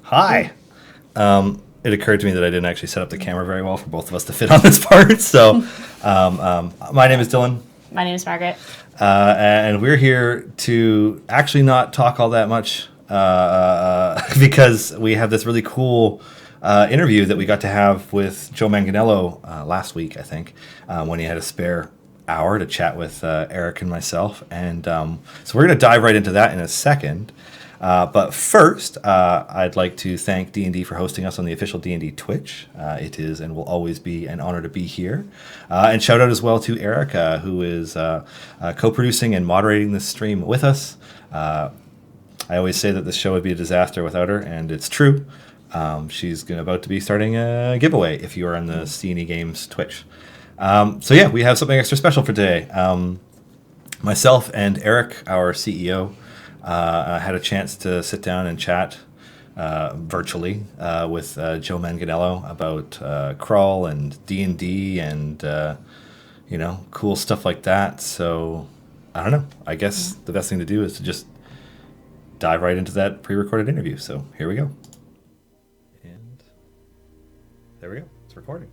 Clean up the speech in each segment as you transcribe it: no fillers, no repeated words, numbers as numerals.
Hi. It occurred to me that I didn't actually set up the camera very well for both of us to fit on this part. So, my name is Dylan, My name is Margaret. and we're here to actually not talk all that much because we have this really cool interview that we got to have with Joe Manganiello last week, I think, when he had a spare hour to chat with Eric and myself. And so we're going to dive right into that in a second. But first, I'd like to thank D&D for hosting us on the official D&D Twitch. It is and will always be an honor to be here. And shout out as well to Erica, who is co-producing and moderating this stream with us. I always say that this show would be a disaster without her, and it's true. She's about to be starting a giveaway if you are on the C&E Games Twitch. So yeah, we have something extra special for today. Myself and Eric, our CEO, had a chance to sit down and chat virtually with Joe Manganiello about Crawl and D&D and cool stuff like that. So I don't know. I guess the best thing to do is to just dive right into that pre-recorded interview. So here we go. And there we go. It's recording.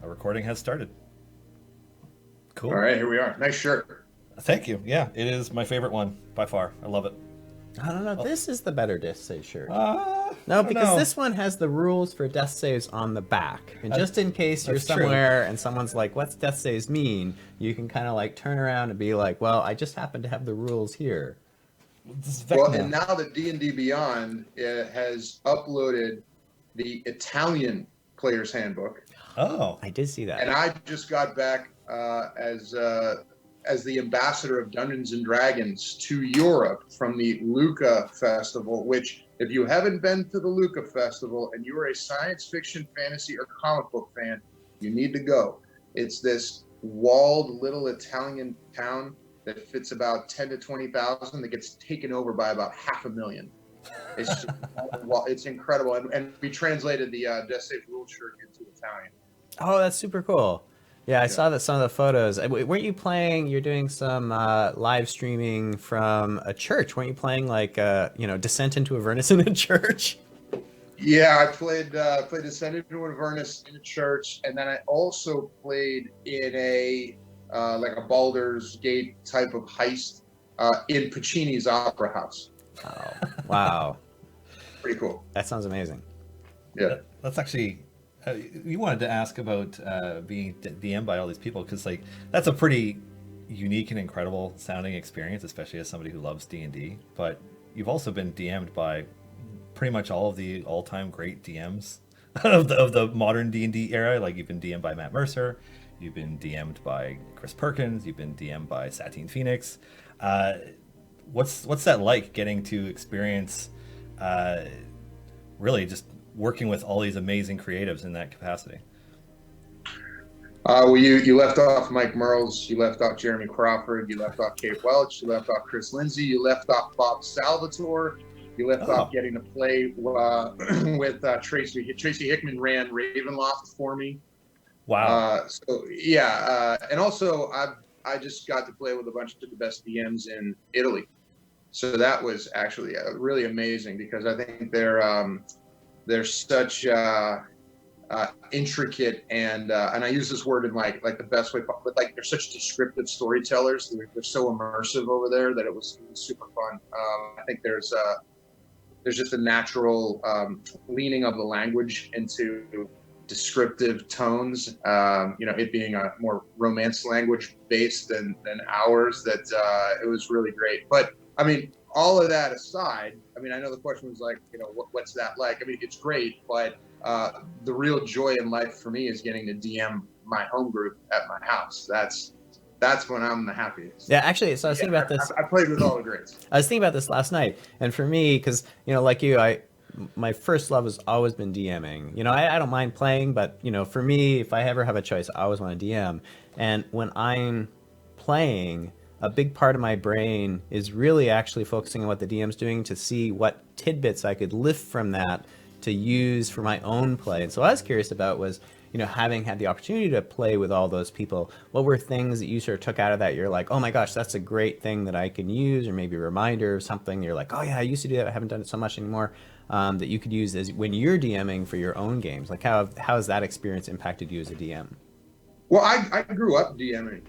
Our recording has started. Cool. All right, here we are. Nice shirt. Thank you. Yeah, it is my favorite one by far. I love it. I don't know. This is the better death save shirt. No, because this one has the rules for death saves on the back. And just in case you're somewhere and someone's like, what's death saves mean? You can kind of like turn around and be like, well, I just happen to have the rules here. Well, and now that D&D Beyond has uploaded the Italian Player's Handbook. Oh, I did see that. And I just got back as the ambassador of Dungeons and Dragons to Europe from the Lucca Festival, which if you haven't been to the Lucca Festival and you are a science fiction, fantasy, or comic book fan, you need to go. It's this walled little Italian town that fits about 10 to 20,000 that gets taken over by about 500,000. It's just, it's incredible. And we translated the Death Save rule shirt into Italian. Oh, that's super cool. Yeah, I saw that some of the photos. Weren't you playing? You're doing some live streaming from a church. Weren't you playing like Descent into Avernus in a church? Yeah, I played Descent into Avernus in a church, and then I also played in a like a Baldur's Gate type of heist in Puccini's Opera House. Oh, wow! Pretty cool. That sounds amazing. Yeah, that's actually. You wanted to ask about being DM'd by all these people because, like, that's a pretty unique and incredible sounding experience, especially as somebody who loves D&D. But you've also been DM'd by pretty much all of the all-time great DMs of the modern D&D era. Like, you've been DM'd by Matt Mercer, you've been DM'd by Chris Perkins, you've been DM'd by Satine Phoenix. What's that like, getting to experience really just working with all these amazing creatives in that capacity? Well, you left off Mike Merles, you left off Jeremy Crawford, you left off Kate Welch, you left off Chris Lindsay, you left off Bob Salvatore, you left off getting to play with Tracy Hickman ran Ravenloft for me. Wow. So yeah, and also I just got to play with a bunch of the best DMs in Italy, so that was actually really amazing because I think they're such intricate and I use this word in like the best way, but like they're such descriptive storytellers. They're so immersive over there that it was super fun. I think there's just a natural leaning of the language into descriptive tones. It being a more Romance language based than ours. That it was really great. But I mean, all of that aside, I mean, I know the question was like, what's that like? I mean, it's great, but the real joy in life for me is getting to DM my home group at my house. That's when I'm the happiest. Yeah, actually, so I was thinking about this. I played with all the greats. I was thinking about this last night, and for me, because like you, my first love has always been DMing. I don't mind playing, but for me, if I ever have a choice, I always want to DM. And when I'm playing, a big part of my brain is really actually focusing on what the DM's doing to see what tidbits I could lift from that to use for my own play. And so what I was curious about was, having had the opportunity to play with all those people, what were things that you sort of took out of that? You're like, oh my gosh, that's a great thing that I can use, or maybe a reminder of something. You're like, oh yeah, I used to do that. I haven't done it so much anymore. That you could use as when you're DMing for your own games. Like how has that experience impacted you as a DM? Well, I grew up DMing,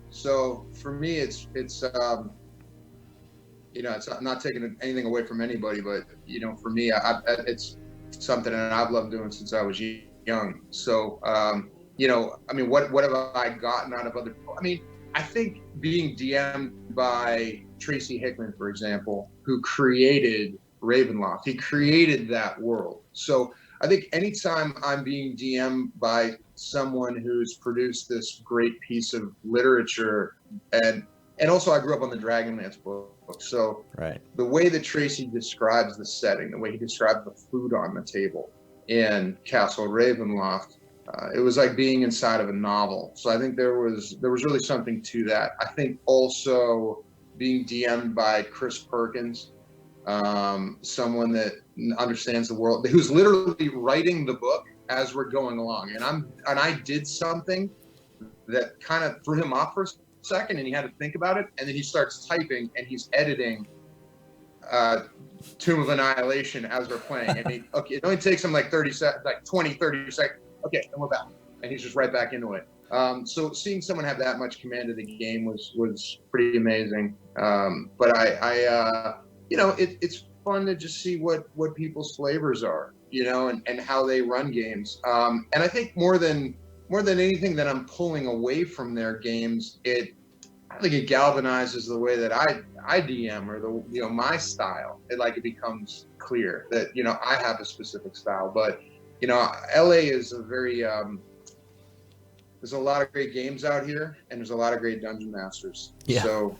so for me, it's it's not taking anything away from anybody, but for me, it's something that I've loved doing since I was young. So, what have I gotten out of other people? I mean, I think being DM'd by Tracy Hickman, for example, who created Ravenloft, he created that world. So I think anytime I'm being DM'd by someone who's produced this great piece of literature, and also I grew up on the Dragonlance book. So right. The way that Tracy describes the setting, the way he describes the food on the table in Castle Ravenloft, it was like being inside of a novel. So I think there was really something to that. I think also being DM'd by Chris Perkins, someone that understands the world, who's literally writing the book as we're going along. And I did something that kind of threw him off for a second, and he had to think about it, and then he starts typing and he's editing Tomb of Annihilation as we're playing. And it only takes him like 30 seconds, like 20, 30 seconds. Okay, and we're back. And he's just right back into it. So seeing someone have that much command of the game was pretty amazing. But it's fun to just see what people's flavors are, and how they run games. And I think more than anything that I'm pulling away from their games, I think it galvanizes the way that I DM, or my style. It becomes clear that I have a specific style. But LA is a very there's a lot of great games out here, and there's a lot of great dungeon masters. Yeah. So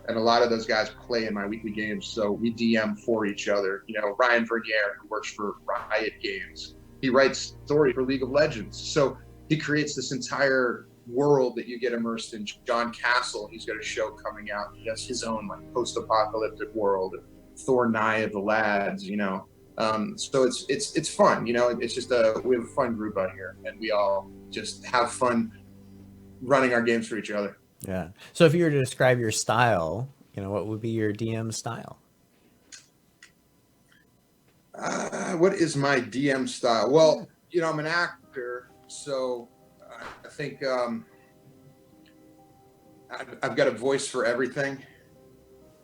and a lot of those guys play in my weekly games, so we DM for each other. Ryan Vernier, who works for Riot Games, he writes stories for League of Legends. So he creates this entire world that you get immersed in. John Castle, he's got a show coming out. He has his own post-apocalyptic world. Thor Nye of the Lads, so it's fun. It's just we have a fun group out here, and we all just have fun running our games for each other. Yeah. So if you were to describe your style, what would be your DM style? What is my DM style? Well, I'm an actor. So I think I've got a voice for everything.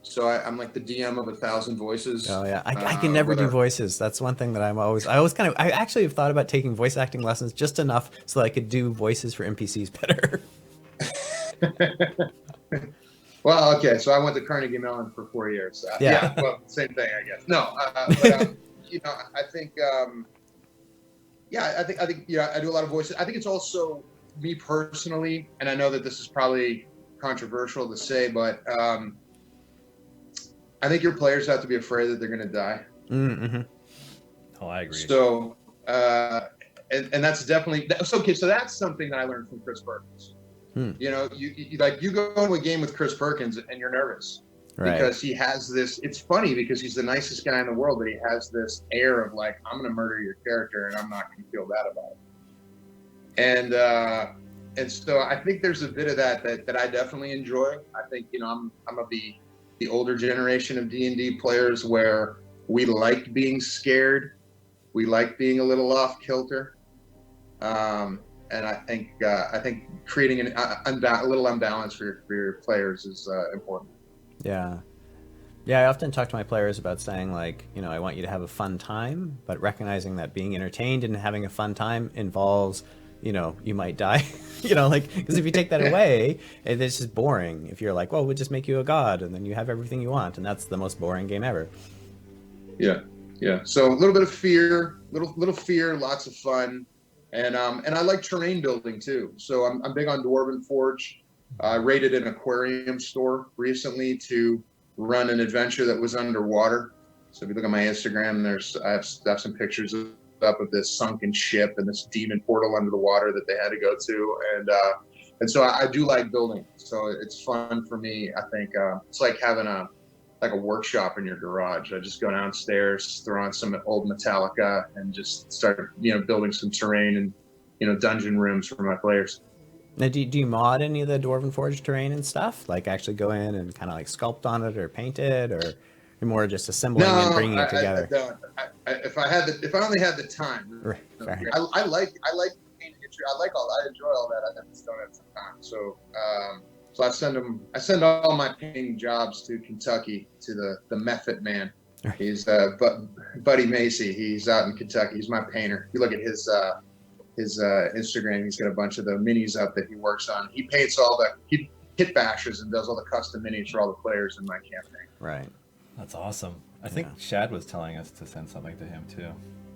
So I'm like the DM of 1,000 voices. Oh yeah, I can never do voices. That's one thing that I actually have thought about taking voice acting lessons just enough so that I could do voices for NPCs better. Well, okay, so I went to Carnegie Mellon for 4 years. Yeah. Well, same thing, I guess. No, but I think. I think I do a lot of voices. I think it's also me personally, and I know that this is probably controversial to say, but I think your players have to be afraid that they're going to die. Mm-hmm. Oh, I agree. So, and that's definitely okay. So that's something that I learned from Chris Perkins. You go into a game with Chris Perkins and you're nervous. Right. Because he has this, it's funny because he's the nicest guy in the world, but he has this air of like, I'm going to murder your character and I'm not going to feel bad about it. And so I think there's a bit of that I definitely enjoy. I think, I'm of the older generation of D&D players where we like being scared. We like being a little off kilter. And I think creating a little unbalance for your players is important. Yeah. I often talk to my players about saying like, I want you to have a fun time, but recognizing that being entertained and having a fun time involves, you might die, because if you take that away, it's just boring. If you're like, well, we'll just make you a god and then you have everything you want. And that's the most boring game ever. Yeah. So a little bit of fear, little fear, lots of fun. And I like terrain building too. So I'm big on Dwarven Forge. I raided an aquarium store recently to run an adventure that was underwater. So if you look at my Instagram, I have some pictures up of this sunken ship and this demon portal under the water that they had to go to. And so I do like building. So it's fun for me. I think it's like having a workshop in your garage. I just go downstairs, throw on some old Metallica and just start, building some terrain and dungeon rooms for my players. Now, do you mod any of the Dwarven Forge terrain and stuff? Like actually go in and kind of like sculpt on it or paint it, or you're more just assembling and bringing it together? I don't. If I only had the time, Right. I like painting it. I enjoy all that. I just don't have some time. So I send all my painting jobs to Kentucky to the Method Man. Right. He's Buddy Macy. He's out in Kentucky. He's my painter. You look at his Instagram. He's got a bunch of the minis up that he works on. He paints he hit bashes and does all the custom minis for all the players in my campaign. Right. That's awesome. I think Shad was telling us to send something to him too.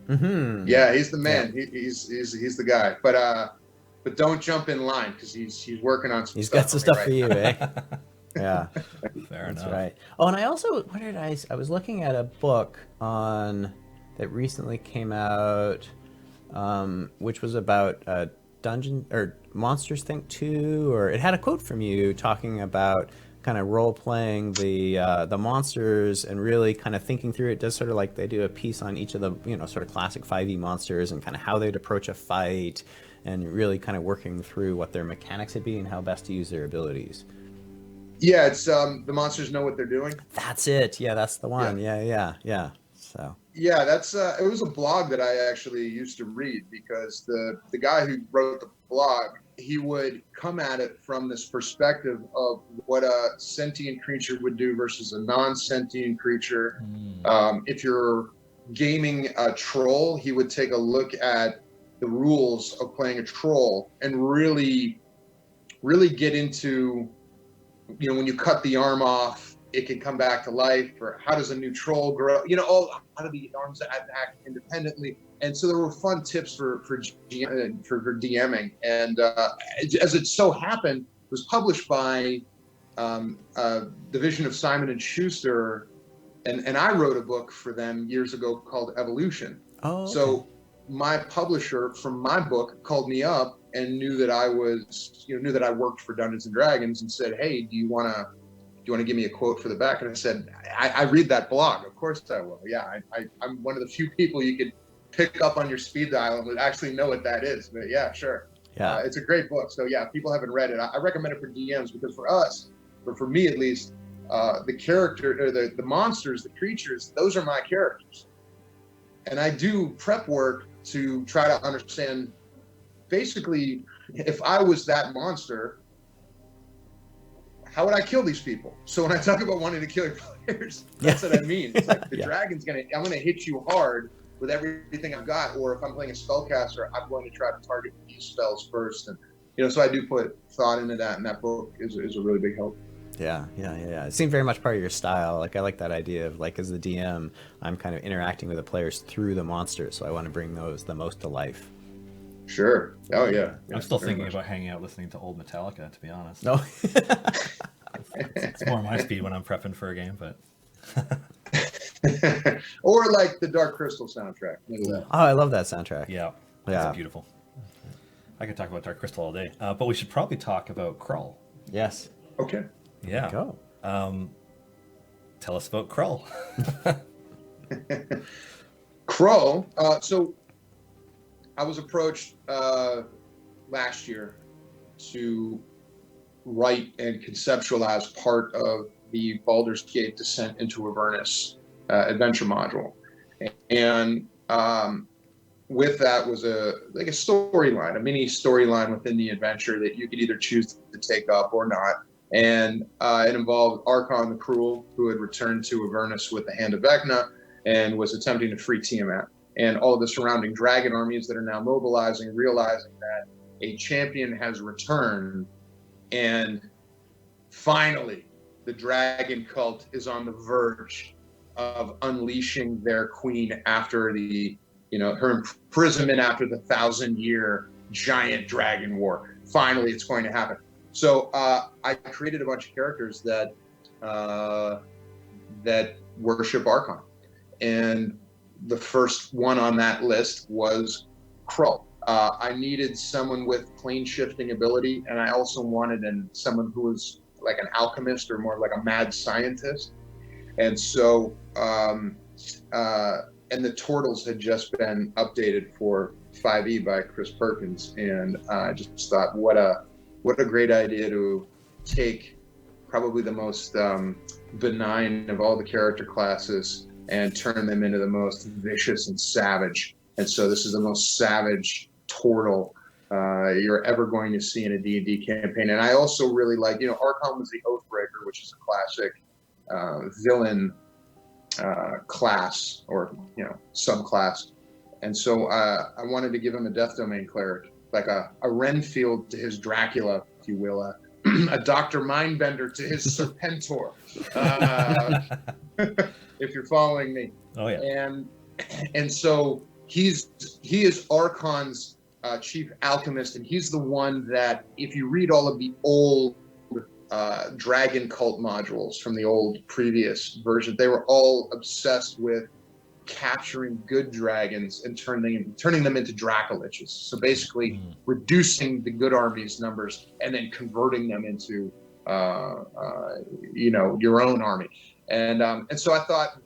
Mm-hmm. Yeah, he's the man. Yeah. He's the guy. But don't jump in line because he's working on some. He's got some stuff for you, eh? Yeah. Fair enough. That's right. Oh, and I also I was looking at a book that recently came out, which was about Dungeon or Monsters Think 2, or it had a quote from you talking about kind of role playing the monsters and really kind of thinking through it. Does sort of like they do a piece on each of the sort of classic 5e monsters and kind of how they'd approach a fight, and really kind of working through what their mechanics would be and how best to use their abilities. Yeah, it's the monsters know what they're doing. That's it. Yeah, that's the one. Yeah. So. Yeah, that's it was a blog that I actually used to read, because the guy who wrote the blog, he would come at it from this perspective of what a sentient creature would do versus a non-sentient creature. If you're gaming a troll, he would take a look at the rules of playing a troll and really get into, when you cut the arm off, it can come back to life, or how does a new troll grow? How do the arms act independently? And so there were fun tips for DMing. And as it so happened, it was published by a division of Simon & Schuster, and I wrote a book for them years ago called Evolution. Oh, okay. So my publisher from my book called me up and knew that I worked for Dungeons and Dragons, and said, "Hey, do you want to give me a quote for the back?" And I said, I read that blog. Of course I will. Yeah, I'm one of the few people you could pick up on your speed dial and would actually know what that is. But yeah, sure. Yeah, it's a great book. So yeah, if people haven't read it, I recommend it for DMs, because for us, or for me at least, the character, or the monsters, the creatures, those are my characters. And I do prep work to try to understand, basically, if I was that monster, how would I kill these people? So when I talk about wanting to kill your players, that's what I mean. It's like the dragon's I'm gonna hit you hard with everything I've got, or if I'm playing a spellcaster, I'm going to try to target these spells first. And so I do put thought into that, and that book is a really big help. Yeah. It seemed very much part of your style. Like, I like that idea of, like, as the DM, I'm kind of interacting with the players through the monsters, so I want to bring those the most to life. Sure. Oh yeah. I'm still thinking about hanging out listening to old Metallica, to be honest. No. It's more my speed when I'm prepping for a game, but or like the Dark Crystal soundtrack. Oh, I love that soundtrack. Yeah. It's beautiful. I could talk about Dark Crystal all day, but we should probably talk about Crawl. Yes. Okay. Yeah. Go. Tell us about Crawl. Crawl. So I was approached last year to write and conceptualize part of the Baldur's Gate Descent into Avernus adventure module, and with that was a storyline, a mini storyline within the adventure that you could either choose to take up or not. And it involved Archon the Crawl, who had returned to Avernus with the Hand of Vecna and was attempting to free Tiamat, and all of the surrounding dragon armies that are now mobilizing, realizing that a champion has returned, and finally the dragon cult is on the verge of unleashing their queen after her imprisonment after the 1,000-year giant dragon war. Finally, it's going to happen. So I created a bunch of characters that worship Archon, and the first one on that list was Crawl. I needed someone with plane shifting ability, and I also wanted someone who was like an alchemist or more like a mad scientist. And so, and the Turtles had just been updated for 5e by Chris Perkins, and I just thought, what a great idea to take probably the most benign of all the character classes and turn them into the most vicious and savage. And so this is the most savage turtle you're ever going to see in a D&D campaign. And I also really like, Archon was the Oathbreaker, which is a classic villain class or subclass. And so I wanted to give him a Death Domain Cleric, like a Renfield to his Dracula, if you will, a Dr. Mindbender to his Serpentor, if you're following me. Oh yeah. And so he is Archon's chief alchemist, and he's the one that, if you read all of the old dragon cult modules from the old previous version, they were all obsessed with capturing good dragons and turning them into Dracoliches. So basically reducing the good army's numbers and then converting them into your own army. And so I thought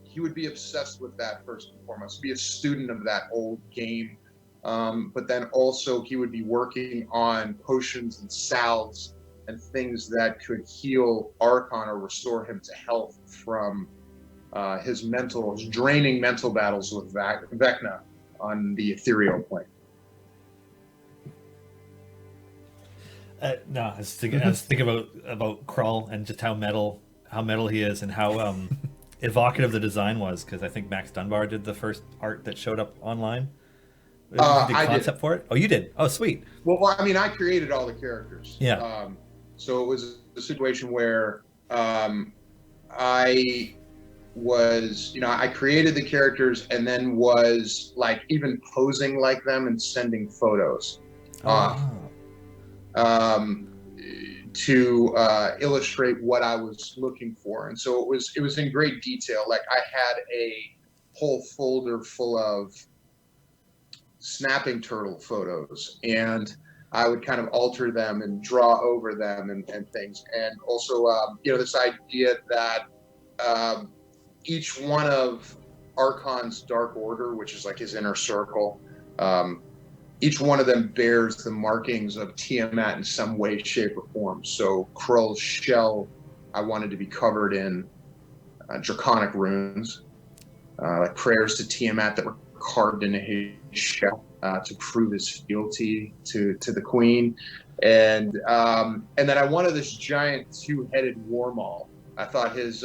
he would be obsessed with that first and foremost, be a student of that old game. But then also he would be working on potions and salves and things that could heal Archon or restore him to health from his draining mental battles with Vecna on the ethereal plane. No, I was thinking about Crawl and just how metal he is, and how evocative the design was, because I think Max Dunbar did the first art that showed up online. Did the concept for it? Oh, you did? Oh, sweet. Well, I mean, I created all the characters. Yeah. So it was a situation where I was, I created the characters and then was like even posing like them and sending photos off to illustrate what I was looking for. And so it was in great detail. Like I had a whole folder full of snapping turtle photos, and I would kind of alter them and draw over them and things. And also, this idea that each one of Archon's Dark Order, which is like his inner circle, each one of them bears the markings of Tiamat in some way, shape, or form. So Krul's shell, I wanted to be covered in draconic runes, like prayers to Tiamat that were carved into his shell to prove his fealty to the queen. And then I wanted this giant two-headed warmaul. I thought his,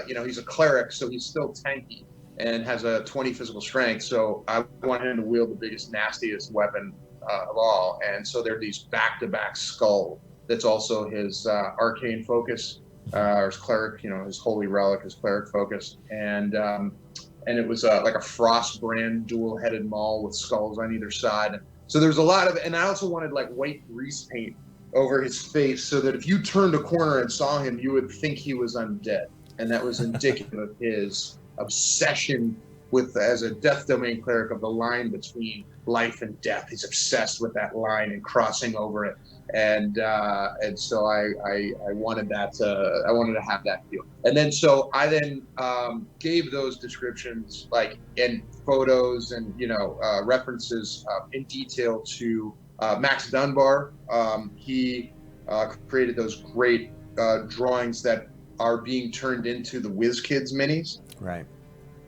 he's a cleric, so he's still tanky and has a 20 physical strength. So I want him to wield the biggest, nastiest weapon of all. And so there are these back-to-back skull. That's also his arcane focus, or his cleric, his holy relic, his cleric focus. And it was like a Frostbrand dual-headed maul with skulls on either side. So there's a lot of, and I also wanted like white grease paint over his face so that if you turned a corner and saw him, you would think he was undead. And that was indicative of his obsession with, as a Death Domain Cleric, of the line between life and death. He's obsessed with that line and crossing over it. And so I wanted that, I wanted to have that feel. And then, so I then gave those descriptions, like in photos and, references in detail to Max Dunbar. He created those great drawings that are being turned into the WizKids minis. Right.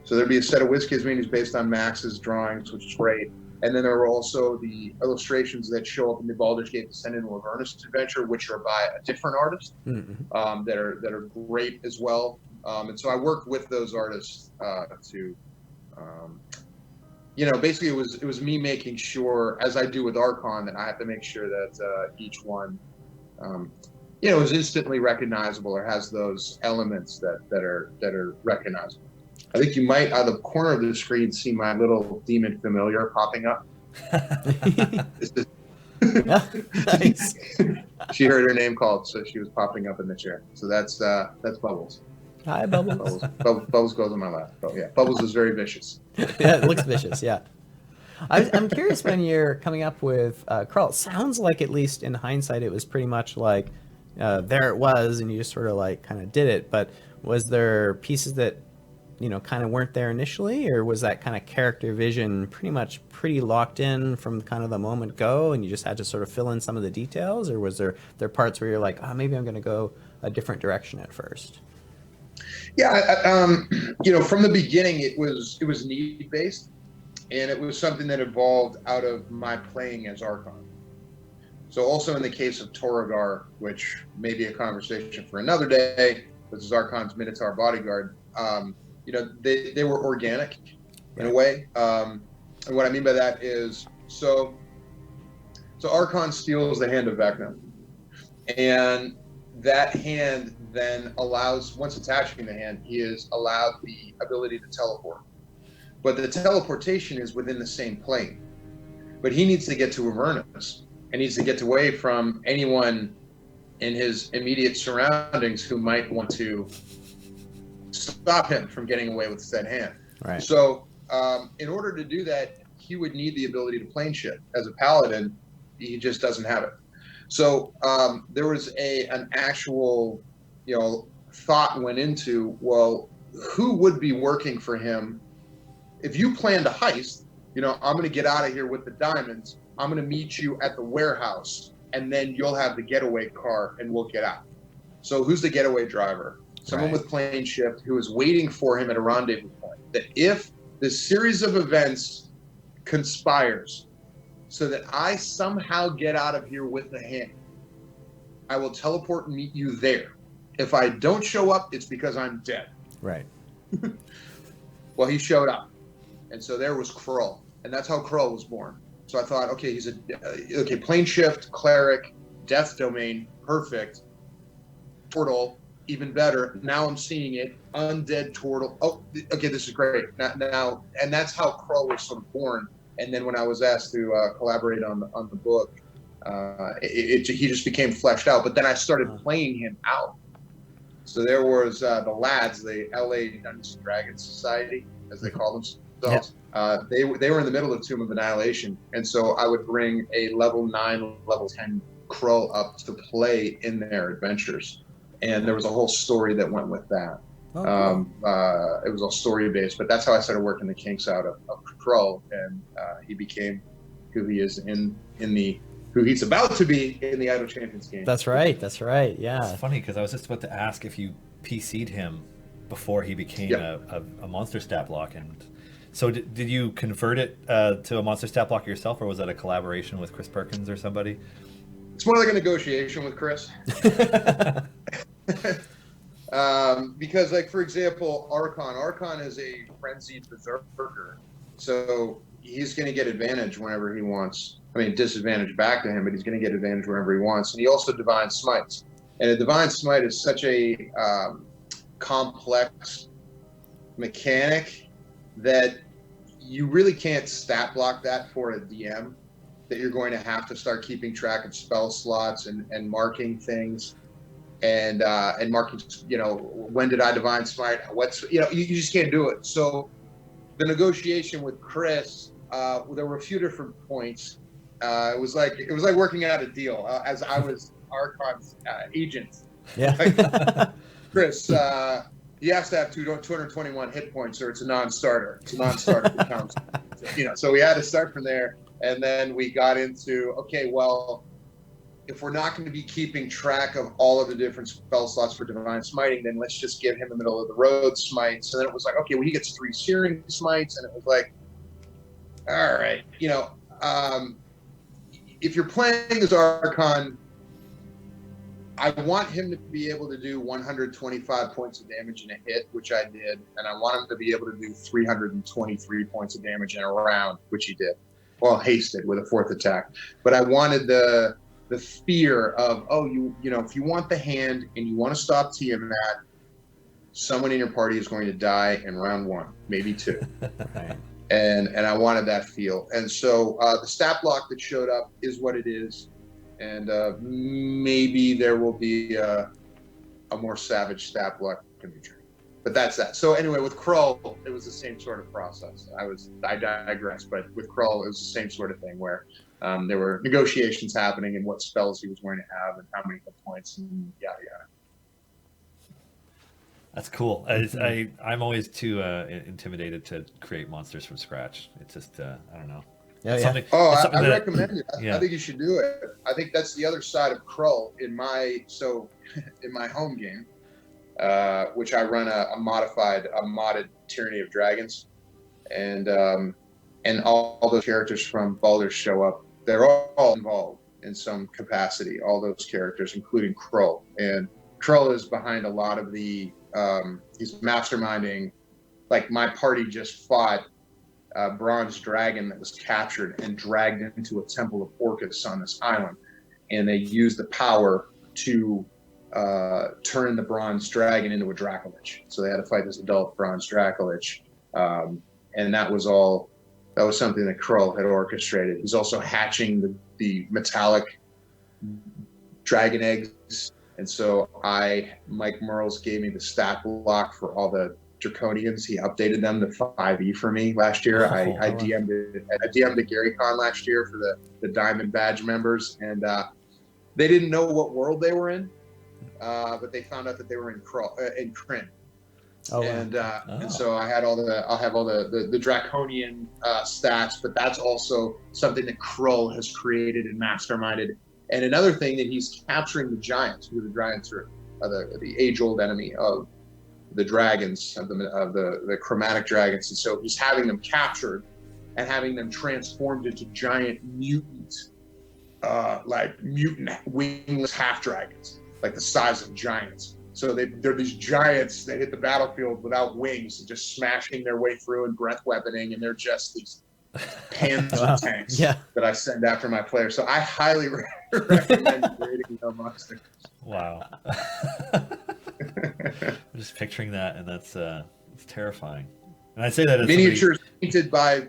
So there'd be a set of WizKids minis based on Max's drawings, which is great. And then there were also the illustrations that show up in the Baldur's Gate Descendant of Avernus adventure, which are by a different artist, that are great as well. And so I worked with those artists to, basically it was me making sure, as I do with Archon, that I have to make sure that each one, is instantly recognizable or has those elements that are recognizable. I think you might, out of the corner of the screen, see my little demon familiar popping up. Nice. She heard her name called, so she was popping up in the chair. So that's Bubbles. Hi, Bubbles. Bubbles goes on my lap. Oh, yeah, Bubbles is very vicious. Yeah, it looks vicious. Yeah. I'm curious, when you're coming up with Crawl, it sounds like, at least in hindsight, it was pretty much like there it was, and you just sort of like kind of did it. But was there pieces that kind of weren't there initially, or was that kind of character vision pretty locked in from kind of the moment go, and you just had to sort of fill in some of the details, or was there parts where you're like, oh, maybe I'm going to go a different direction at first? Yeah, from the beginning, it was need based, and it was something that evolved out of my playing as Archon. So also in the case of Torrigar, which may be a conversation for another day, this is Archon's Minotaur bodyguard. They were organic in a way, and what I mean by that is so Archon steals the hand of Vecna, and that hand then allows, once attaching the hand, he is allowed the ability to teleport. But the teleportation is within the same plane. But he needs to get to Avernus, and needs to get away from anyone in his immediate surroundings who might want to stop him from getting away with said hand. Right. So in order to do that, he would need the ability to plane shift. As a paladin, he just doesn't have it. So there was an actual, thought went into, well, who would be working for him? If you planned a heist, I'm going to get out of here with the diamonds. I'm going to meet you at the warehouse, and then you'll have the getaway car, and we'll get out. So who's the getaway driver? Someone with plane shift who is waiting for him at a rendezvous point. That if this series of events conspires so that I somehow get out of here with the hand, I will teleport and meet you there. If I don't show up, it's because I'm dead. Right. Well, he showed up. And so there was Crawl. And that's how Crawl was born. So I thought, okay, he's plane shift, cleric, death domain, perfect. Turtle, even better. Now I'm seeing it. Undead turtle. Oh, okay, this is great. Now, and that's how Crawl was sort of born. And then when I was asked to collaborate on the book, he just became fleshed out. But then I started playing him out. So there was the lads, the LA Dungeons and Dragons Society, as they call themselves. Yep. They were in the middle of Tomb of Annihilation, and so I would bring a level 9, level 10 Crawl up to play in their adventures, and there was a whole story that went with that. Oh, cool. It was all story based, but that's how I started working the kinks out of Crawl, and he became who he is who he's about to be in the IdleChampions game. That's right. Yeah. It's funny because I was just about to ask if you PC'd him before he became a monster stat block, and so did you convert it to a monster stat block yourself, or was that a collaboration with Chris Perkins or somebody? It's more like a negotiation with Chris. Because, like, for example, Archon is a frenzied berserker, so he's going to get advantage whenever he wants. I mean, disadvantage back to him, but he's going to get advantage whenever he wants. And he also divine smites, and a divine smite is such a complex mechanic that you really can't stat block that for a DM. That you're going to have to start keeping track of spell slots and marking things. And marking, when did I divine smite? You just can't do it. So the negotiation with Chris, there were a few different points. It was like working out a deal as I was Archon's agent. Yeah. Like, Chris, he has to have 221 hit points, or it's a non-starter. It's a non-starter that counts. So we had to start from there, and then we got into, okay, well, if we're not going to be keeping track of all of the different spell slots for divine smiting, then let's just give him the middle of the road smites. So then it was like, okay, well, he gets 3 searing smites, and it was like, all right, if you're playing as Archon, I want him to be able to do 125 points of damage in a hit, which I did, and I want him to be able to do 323 points of damage in a round, which he did. Well, hasted with a 4th attack. But I wanted the fear of, if you want the hand and you want to stop Tiamat, someone in your party is going to die in round 1, maybe 2. Right. And I wanted that feel. And so the stat block that showed up is what it is. And maybe there will be a more savage stat block in the future. But that's that. So anyway, with Crawl, it was the same sort of process. I digress, but with Crawl, it was the same sort of thing where there were negotiations happening and what spells he was going to have and how many hit points and yada yada. That's cool. I'm always too intimidated to create monsters from scratch. It's just I don't know. Yeah, It's yeah. something- Oh, it's I something that- recommend it. I think you should do it. I think that's the other side of Crawl in my home game, which I run a modded Tyranny of Dragons, and all those characters from Baldur's show up. They're all involved in some capacity. All those characters, including Crawl, and Crawl is behind a lot of the. He's masterminding. Like my party just fought a bronze dragon that was captured and dragged into a temple of Orcus on this island, and they used the power to turn the bronze dragon into a Dracolich. So they had to fight this adult bronze Dracolich, and that was something that Krull had orchestrated. He's also hatching the metallic dragon eggs, and so Mike Merles gave me the stat block for all the Draconians. He updated them to 5e for me last year. I DM'd it. I DM'd the GaryCon last year for the Diamond Badge members, and they didn't know what world they were in, but they found out that they were in Kryn. Oh, and so I'll have all the Draconian stats, but that's also something that Krull has created and masterminded. And another thing that he's capturing the giants, who the giants are the age-old enemy of the dragons, of the chromatic dragons, and so he's having them captured and having them transformed into giant mutant, like mutant wingless half dragons, like the size of giants. So they're these giants that hit the battlefield without wings and just smashing their way through and breath weaponing, and they're just these panzer tanks that I send after my players. So I highly recommend creating a monster. Wow. I'm just picturing that, and that's it's terrifying. And I say that as miniatures painted by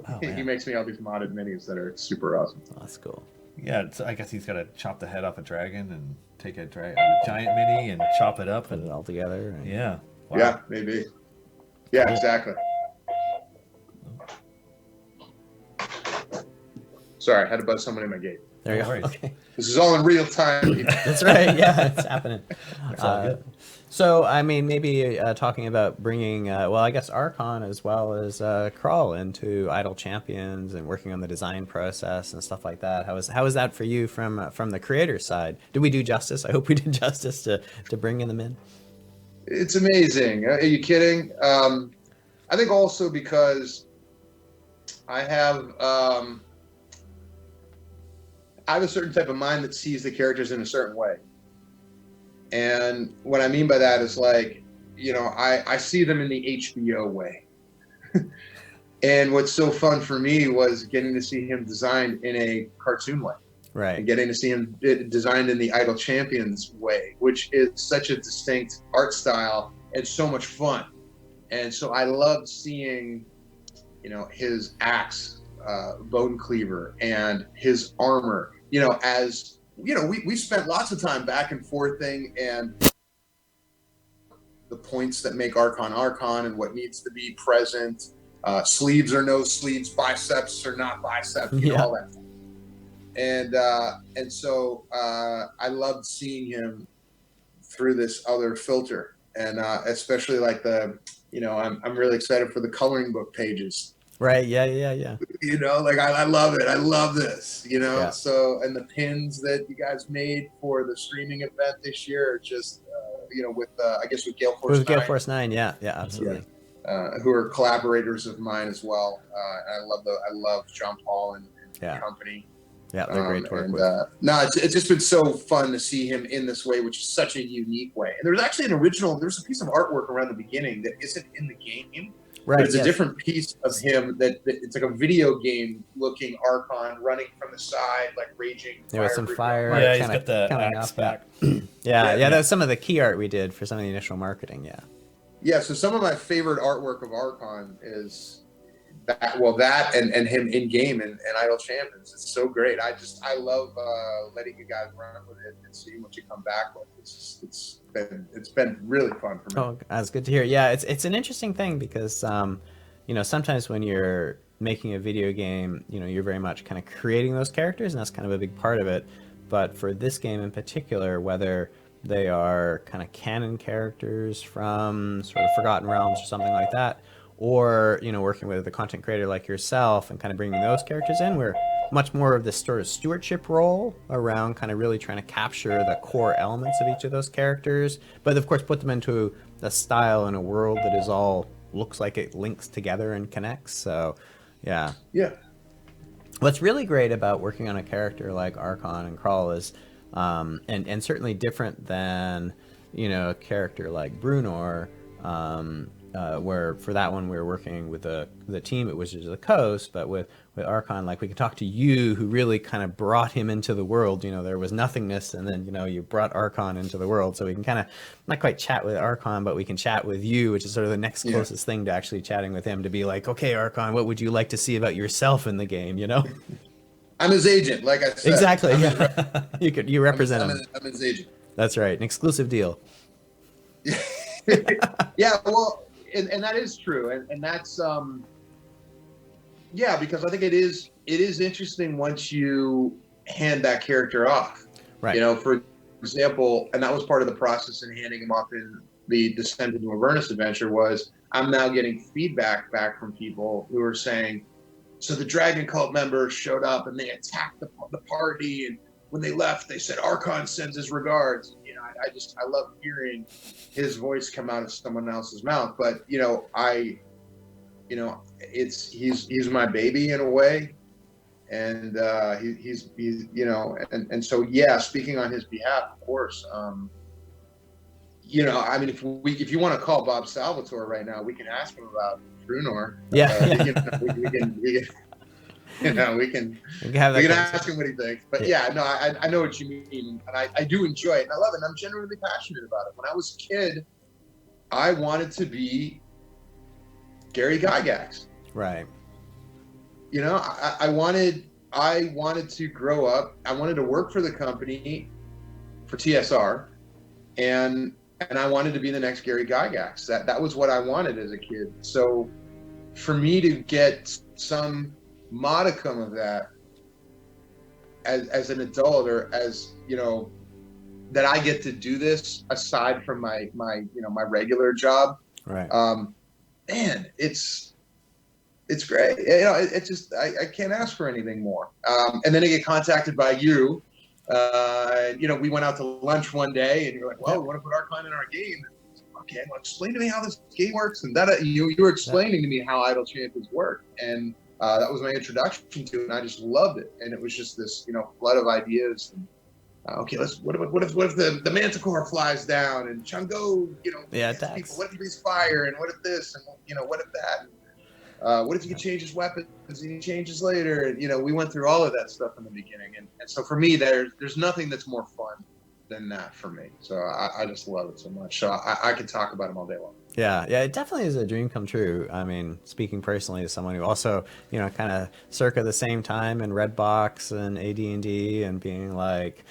Oh, he makes me all these modded minis that are super awesome. Oh, that's cool. Yeah, I guess he's got to chop the head off a dragon and take a giant mini and chop it up Put and it all together. And... yeah. Wow. Yeah, maybe. Yeah, cool. Exactly. Sorry, I had to buzz someone in my gate. There you go. Worries. Okay. This is all in real time. That's right. Yeah, it's happening. That's all good. So, I mean, maybe talking about bringing, I guess Archon as well as Crawl into IdleChampions and working on the design process and stuff like that. How is that for you from the creator side? Did we do justice? I hope we did justice to bringing them in. It's amazing. Are you kidding? I think also because I have a certain type of mind that sees the characters in a certain way. And what I mean by that is like, I see them in the HBO way. And what's so fun for me was getting to see him designed in a cartoon way. Right. And getting to see him designed in the IdleChampions way, which is such a distinct art style and so much fun. And so I loved seeing, his axe, bone cleaver, and his armor, we spent lots of time back and forthing and the points that make Archon and what needs to be present, sleeves or no sleeves, biceps or not biceps, all that. And so I loved seeing him through this other filter, and especially like I'm really excited for the coloring book pages. Right. Yeah. I love it. I love this, Yeah. So, and the pins that you guys made for the streaming event this year are just, with Gale Force 9. With Gale Force 9. Yeah. Yeah, absolutely. Yeah. Who are collaborators of mine as well. I love John Paul and company. Yeah, they're great to work with. It's just been so fun to see him in this way, which is such a unique way. And there's actually there's a piece of artwork around the beginning that isn't in the game. Right. But it's a different piece of him that it's like a video game looking Archon running from the side, like raging. There was some fire. Yeah, he's got the axe back. Yeah, that was some of the key art we did for some of the initial marketing. Yeah. Yeah, so some of my favorite artwork of Archon is that and him in game and IdleChampions. It's so great. I love letting you guys run with it and seeing what you come back with. It's been really fun for me. Oh, that's good to hear. Yeah, it's an interesting thing because sometimes when you're making a video game, you're very much kind of creating those characters, and that's kind of a big part of it. But for this game in particular, whether they are kind of canon characters from sort of Forgotten Realms or something like that, or working with a content creator like yourself and kind of bringing those characters in, where much more of this sort of stewardship role around kind of really trying to capture the core elements of each of those characters, but of course put them into a style and a world that is all looks like it links together and connects. So yeah. What's really great about working on a character like Archon and Crawl is and certainly different than a character like Brunor, where for that one we were working with the team at Wizards of the Coast, but with Archon, like, we could talk to you, who really kind of brought him into the world. There was nothingness, and then you brought Archon into the world, so we can kind of not quite chat with Archon, but we can chat with you, which is sort of the next closest thing to actually chatting with him, to be like, okay, Archon, what would you like to see about yourself in the game? I'm his agent, like I said. Exactly. You represent him. I'm his agent. That's right, an exclusive deal. Yeah, well, and that is true, and that's because I think it is interesting once you hand that character off. Right. For example, and that was part of the process in handing him off in the Descent into Avernus adventure, was I'm now getting feedback back from people who are saying, so the Dragon Cult members showed up and they attacked the party, and when they left, they said Archon sends his regards. I love hearing his voice come out of someone else's mouth. But he's my baby in a way, and he's and so speaking on his behalf, of course. If you want to call Bob Salvatore right now, we can ask him about Brunor. We can ask him what he thinks. But I know what you mean, and I do enjoy it, and I love it, and I'm genuinely passionate about it. When I was a kid, I wanted to be Gary Gygax. Right. I wanted to grow up. I wanted to work for the company, for TSR, and I wanted to be the next Gary Gygax. That was what I wanted as a kid. So for me to get some modicum of that as an adult, or as that I get to do this aside from my regular job, right? Man, it's great. It's just I can't ask for anything more. And then I get contacted by you. We went out to lunch one day, and you're like, "Well, we want to put Archon in our game." Okay, well, explain to me how this game works. And that you were explaining to me how IdleChampions work, and that was my introduction to it, and I just loved it. And it was just this, flood of ideas. And, okay, what if the Manticore flies down, and Chungo, attacks. What if he breathes fire, and what if this, and what if that? What if he can change his weapons and he changes later? And we went through all of that stuff in the beginning, and so for me, there's nothing that's more fun than that for me. So I just love it so much. So I could talk about him all day long. Yeah, it definitely is a dream come true. I mean, speaking personally as someone who also, kind of circa the same time in Redbox and AD&D, and being like,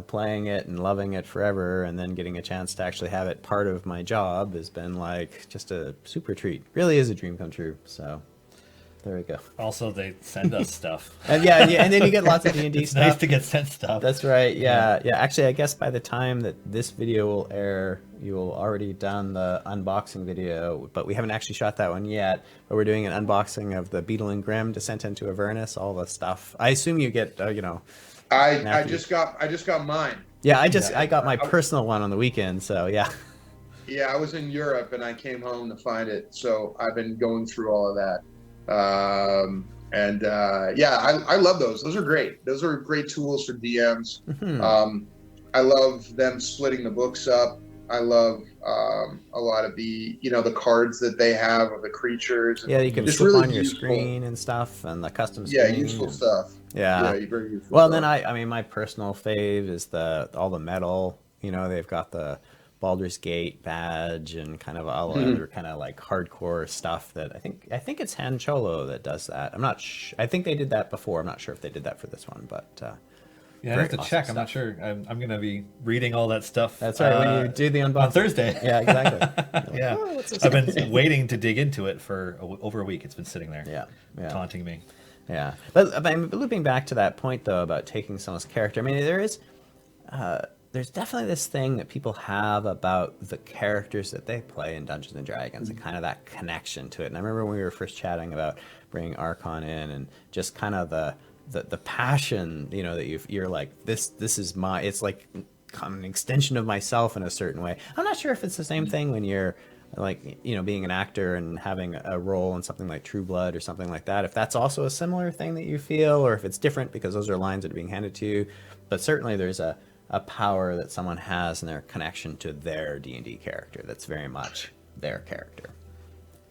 playing it and loving it forever, and then getting a chance to actually have it part of my job has been like just a super treat. Really is a dream come true. So there we go. Also, they send us stuff. And and then you get lots of D&D it's stuff. Nice to get sent stuff. That's right. Yeah. Actually, I guess by the time that this video will air, you'll already done the unboxing video, but we haven't actually shot that one yet. But we're doing an unboxing of the Beetle and Grimm Descent into Avernus, all the stuff. I assume you get, I just got mine. Yeah, I got my personal one on the weekend, so yeah. Yeah, I was in Europe and I came home to find it, so I've been going through all of that. I love those. Those are great. Those are great tools for DMs. Mm-hmm. I love them splitting the books up. I love a lot of the the cards that they have of the creatures. Yeah, you can flip on your screen and stuff, and the custom screen. Yeah, useful stuff. Yeah, very useful. Well, stuff. Then I mean, my personal fave is all the metal. They've got the Baldur's Gate badge and kind of all other kind of like hardcore stuff that I think it's Han Cholo that does that. I'm not I think they did that before. I'm not sure if they did that for this one, but I have to check. Stuff. I'm not sure. I'm going to be reading all that stuff. That's right. When you do the unboxing on Thursday. Yeah, exactly. Yeah, I've been waiting to dig into it for over a week. It's been sitting there. Yeah. Taunting me. Yeah, but looping back to that point though about taking someone's character. I mean, there's there's definitely this thing that people have about the characters that they play in Dungeons and Dragons and kind of that connection to it. And I remember when we were first chatting about bringing Archon in and just kind of the passion, you know, that you're like, this is my, it's like an extension of myself in a certain way. I'm not sure if it's the same thing when you're like, you know, being an actor and having a role in something like True Blood or something like that, if that's also a similar thing that you feel, or if it's different because those are lines that are being handed to you. But certainly there's a power that someone has in their connection to their D&D character that's very much their character.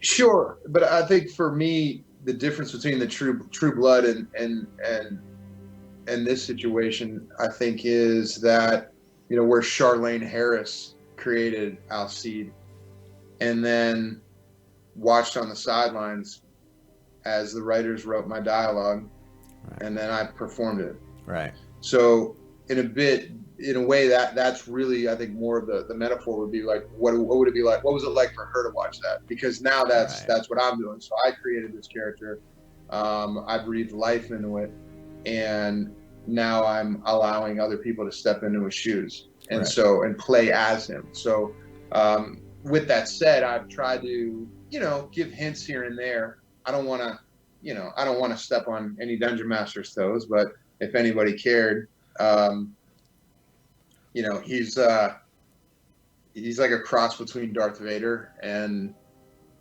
Sure, but I think for me, the difference between the True Blood and this situation, I think, is that, you know, where Charlene Harris created Alcide and then watched on the sidelines as the writers wrote my dialogue, right, and then I performed it. Right. So in a way, that's really, I think, more of the metaphor would be like, what would it be like? What was it like for her to watch that? Because now that's what I'm doing. So I created this character. I breathed life into it, and now I'm allowing other people to step into his shoes and and play as him. So with that said, I've tried to, you know, give hints here and there. I don't want to step on any dungeon master's toes, but if anybody cared, you know, he's like a cross between Darth Vader and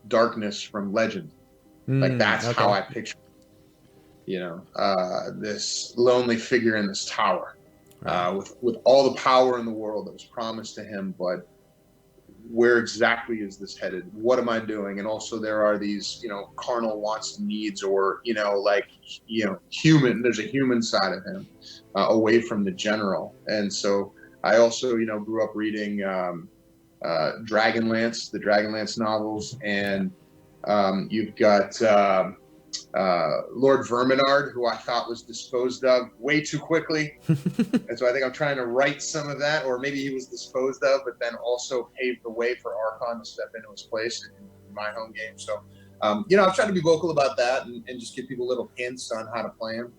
Darkness from Legend. Like that's how I picture, you know, this lonely figure in this tower, with all the power in the world that was promised to him, but where exactly is this headed? What am I doing? And also there are these, you know, carnal wants and needs, or, you know, like, you know, there's a human side of him, away from the general. And so I also, you know, grew up reading the Dragonlance novels, and you've got Lord Verminard, who I thought was disposed of way too quickly. And so I think I'm trying to write some of that, or maybe he was disposed of, but then also paved the way for Archon to step into his place in my home game. So, you know, I'm trying to be vocal about that and just give people little hints on how to play him.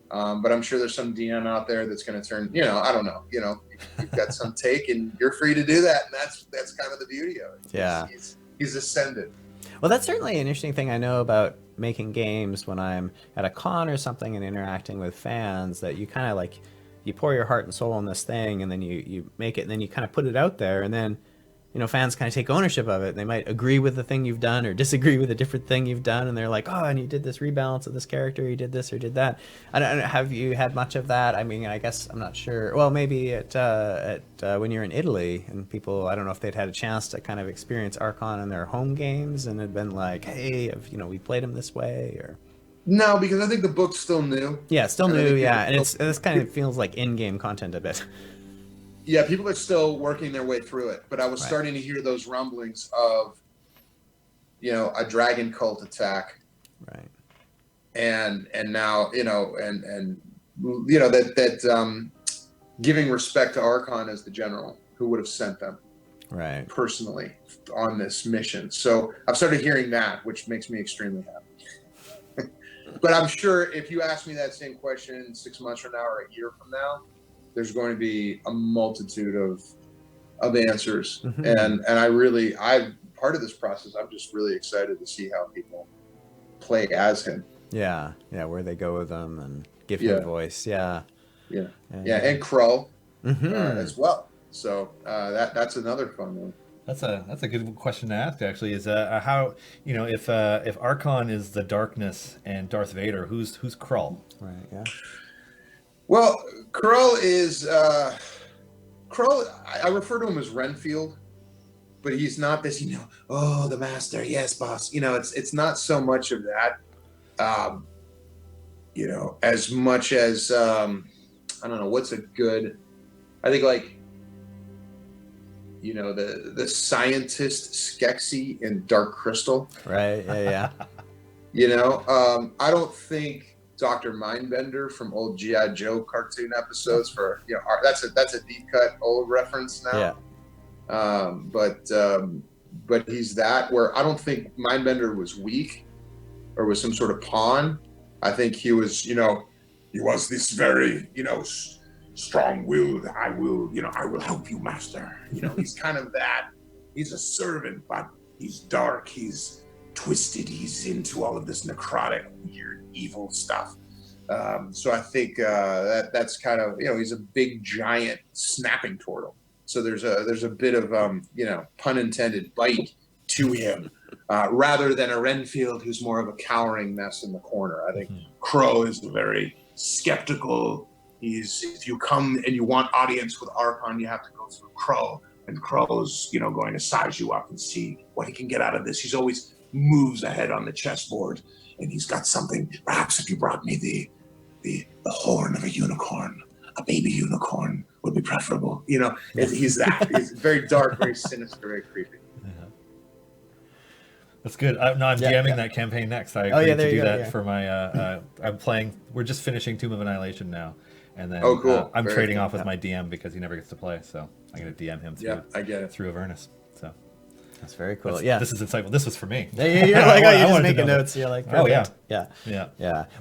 But I'm sure there's some DM out there that's going to turn, you know, I don't know, you know, you've got some take and you're free to do that. And that's kind of the beauty of it. Yeah. He's ascended. Well, that's certainly an interesting thing I know about making games when I'm at a con or something and interacting with fans, that you kind of like, you pour your heart and soul on this thing, and then you make it, and then you kind of put it out there, and then, you know, fans kind of take ownership of it. They might agree with the thing you've done or disagree with a different thing you've done, and they're like, oh, and you did this rebalance of this character, you did this or did that. I don't know, have you had much of that? I mean, I guess I'm not sure. Well, maybe at when you're in Italy and people, I don't know if they'd had a chance to kind of experience Archon in their home games and had been like, hey, you know, we played him this way, or... No, because I think the book's still new. Yeah, still new, yeah. And this kind of feels like in-game content a bit. Yeah, people are still working their way through it. But I was starting to hear those rumblings of, you know, a dragon cult attack. Right. And now, you know, and you know, that giving respect to Archon as the general who would have sent them. Right. Personally on this mission. So I've started hearing that, which makes me extremely happy. But I'm sure if you ask me that same question 6 months from now or a year from now, there's going to be a multitude of answers. Mm-hmm. And part of this process, I'm just really excited to see how people play as him. Yeah. Yeah. Where they go with them and give him a voice. Yeah. Yeah. And Crawl as well. So that's another fun one. That's a good question to ask, actually, is how, you know, if Archon is the darkness and Darth Vader, who's Crawl? Right, yeah. Well, Crawl is Crawl, I refer to him as Renfield, but he's not this, you know, oh, the master, yes, boss. You know, it's not so much of that, you know, as much as I don't know, what's a good, I think, like, you know, the scientist Skeksis in Dark Crystal. Right, yeah. You know, I don't think Dr. Mindbender from old G.I. Joe cartoon episodes for, you know, that's a deep cut old reference now. Yeah. But he's that, where I don't think Mindbender was weak or was some sort of pawn. I think he was, you know, he was this very, you know, strong-willed. I will help you, master. He's kind of that. He's a servant, but he's dark. He's twisted. He's into all of this necrotic, weird, evil stuff. So I think that's kind of, he's a big, giant snapping turtle. So there's a bit of pun intended, bite to him, rather than a Renfield who's more of a cowering mess in the corner. I think Crow is very skeptical. If you come and you want audience with Archon, you have to go through Crow, and Crow's going to size you up and see what he can get out of this. He's always moves ahead on the chessboard, and he's got something. Perhaps if you brought me the horn of a unicorn, a baby unicorn would be preferable. He's that. He's very dark, very sinister, very creepy. That's good. I'm DMing that campaign next. I agreed to do that for my. I'm playing. We're just finishing Tomb of Annihilation now, and then cool. I'm trading off with my DM because he never gets to play. So I'm going to DM him through. I get it. Through Avernus. So that's very cool. This is insightful. This was for me. You're like, you're just making notes. You're like, perfect. Yeah.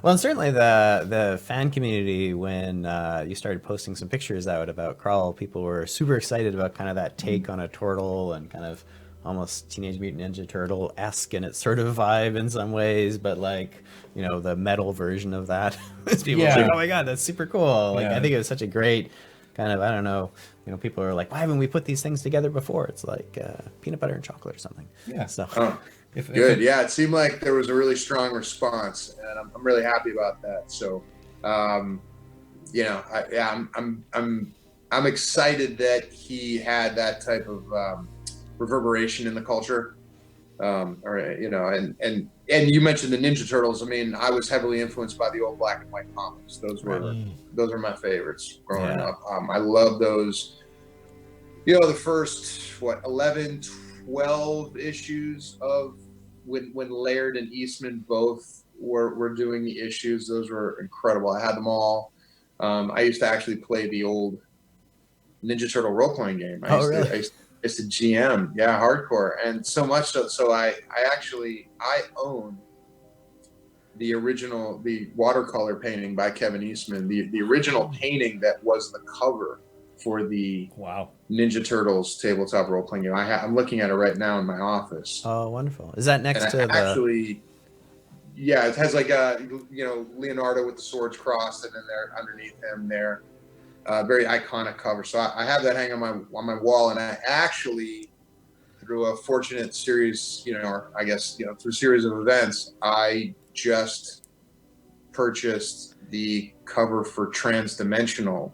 Well, and certainly the fan community, when you started posting some pictures out about Crawl, people were super excited about kind of that take on a turtle and kind of almost Teenage Mutant Ninja Turtle-esque in its sort of vibe in some ways, but the metal version of that. People were like, oh my god, that's super cool. I think it was such a great kind of, I don't know, people are like, why haven't we put these things together before? It's like peanut butter and chocolate or something. Yeah. So good. It seemed like there was a really strong response, and I'm really happy about that. So, I'm excited that he had that type of reverberation in the culture. And you mentioned the Ninja Turtles. I mean, I was heavily influenced by the old black and white comics. Those are my favorites growing up. I love those. The first 11, 12 issues of when Laird and Eastman both were doing the issues. Those were incredible. I had them all. I used to actually play the old Ninja Turtle role-playing game. I used to GM, hardcore, and so much so I own the watercolor painting by Kevin Eastman, the original painting that was the cover for the Ninja Turtles tabletop role playing game. I'm looking at it right now in my office. Oh, wonderful! Is that next to actually? Yeah, it has Leonardo with the swords crossed, and then there underneath him there. Very iconic cover. So I have that hanging on my wall, and I actually, through a fortunate series, through a series of events, I just purchased the cover for Transdimensional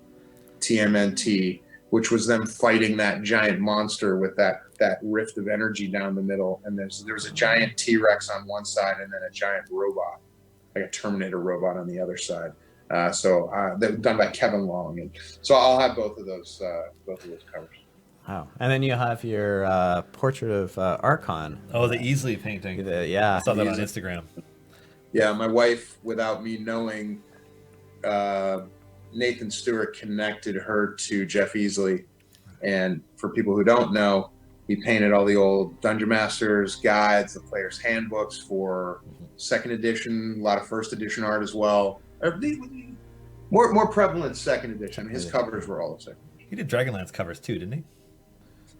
TMNT, which was them fighting that giant monster with that rift of energy down the middle, and there was a giant T-Rex on one side, and then a giant robot, like a Terminator robot on the other side. They're done by Kevin Long, and so I'll have both of those covers. Wow! And then you have your portrait of Archon. Oh, the Easily painting. I saw that on Instagram. Yeah, my wife, without me knowing, Nathan Stewart connected her to Jeff Easley, and for people who don't know, he painted all the old Dungeon Masters guides, the player's handbooks for second edition, a lot of first edition art as well. More prevalent second edition. His covers were all the second edition. He did Dragonlance covers too, didn't he?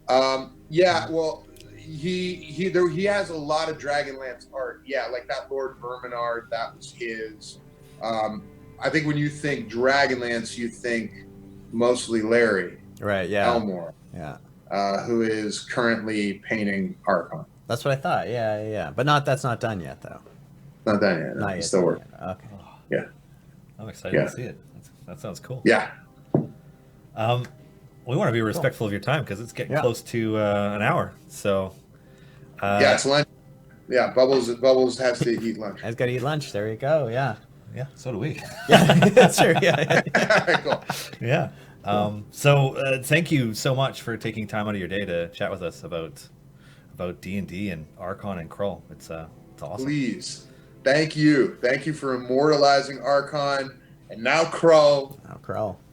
Well, he has a lot of Dragonlance art. Yeah, like that Lord Vermin art, that was his. I think when you think Dragonlance, you think mostly Larry. Right, yeah. Elmore. Yeah. Who is currently painting Archon. That's what I thought. Yeah. But that's not done yet, though. Not done yet. Not yet. Still working. Okay. Yeah. I'm excited to see it. That sounds cool. Yeah. We want to be respectful of your time because it's getting close to an hour. So. It's lunch. Yeah, Bubbles has to eat lunch. Has got to eat lunch. There you go. Yeah. Yeah. So do we. Yeah. That's true. Yeah. Cool. Yeah. So thank you so much for taking time out of your day to chat with us about D&D and Archon and Crawl. It's awesome. Please. Thank you for immortalizing Archon and now Crawl.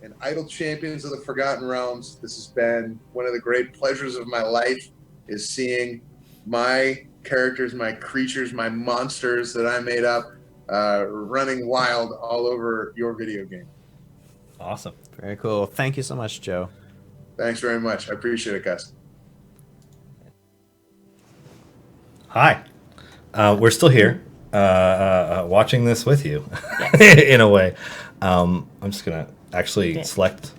And IdleChampions of the Forgotten Realms. This has been one of the great pleasures of my life, is seeing my characters, my creatures, my monsters that I made up running wild all over your video game. Awesome. Very cool. Thank you so much, Joe. Thanks very much. I appreciate it, guys. Hi. We're still here, watching this with you, in a way. I'm just gonna actually select.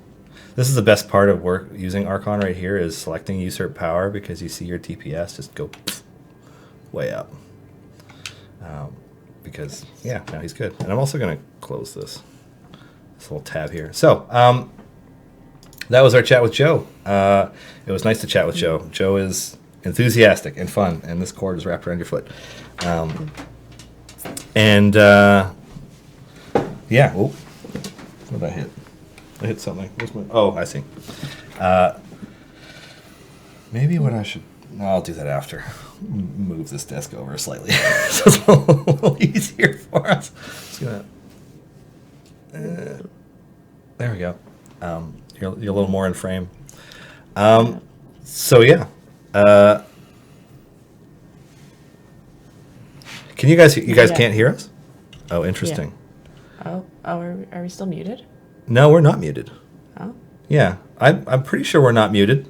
This is the best part of using Archon right here is selecting Usurp Power, because you see your DPS just go way up. Because now he's good. And I'm also gonna close this little tab here. So that was our chat with Joe. It was nice to chat with Joe. Joe is enthusiastic and fun, and this cord is wrapped around your foot. Oh, what did I hit? I hit something. I see. Maybe what I should... No, I'll do that after. Move this desk over slightly so it's a little easier for us. Just gonna... there we go. You're a little more in frame. So yeah. Can you guys can't hear us? Oh, interesting. Yeah. Are we still muted? No, we're not muted. Oh. Yeah, I'm pretty sure we're not muted.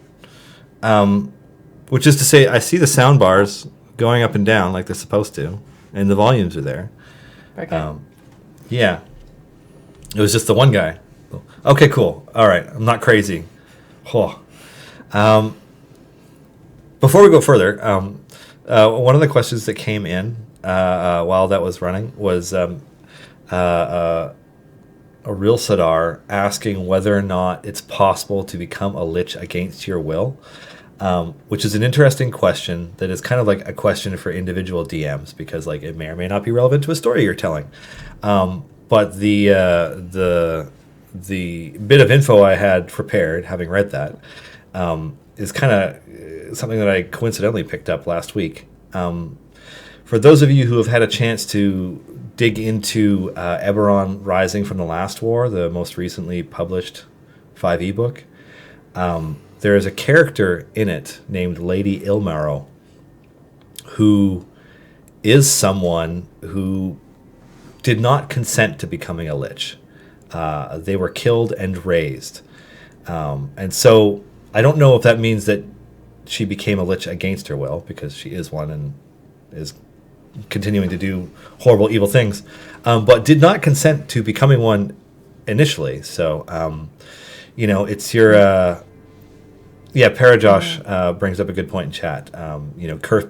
Which is to say, I see the sound bars going up and down like they're supposed to, and the volumes are there. Okay. Yeah. It was just the one guy. Okay, cool. All right, I'm not crazy. Oh. Before we go further, one of the questions that came in while that was running was a real Sadar asking whether or not it's possible to become a Lich against your will, which is an interesting question that is kind of like a question for individual DMs, because like it may or may not be relevant to a story you're telling. But the bit of info I had prepared, having read that, is kind of something that I coincidentally picked up last week. For those of you who have had a chance to dig into Eberron Rising from the Last War, the most recently published 5e book, there is a character in it named Lady Ilmarrow, who is someone who did not consent to becoming a Lich. They were killed and raised. And so I don't know if that means that she became a Lich against her will, because she is one and is continuing to do horrible, evil things, but did not consent to becoming one initially. So, it's your... Parajosh brings up a good point in chat.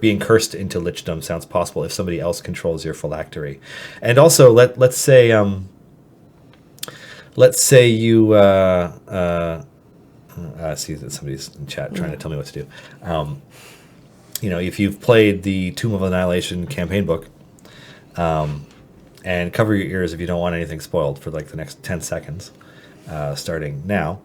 Being cursed into lichdom sounds possible if somebody else controls your phylactery. And also, let's say you see that somebody's in chat trying to tell me what to do. If you've played the Tomb of Annihilation campaign book, and cover your ears if you don't want anything spoiled for like the next 10 seconds, starting now.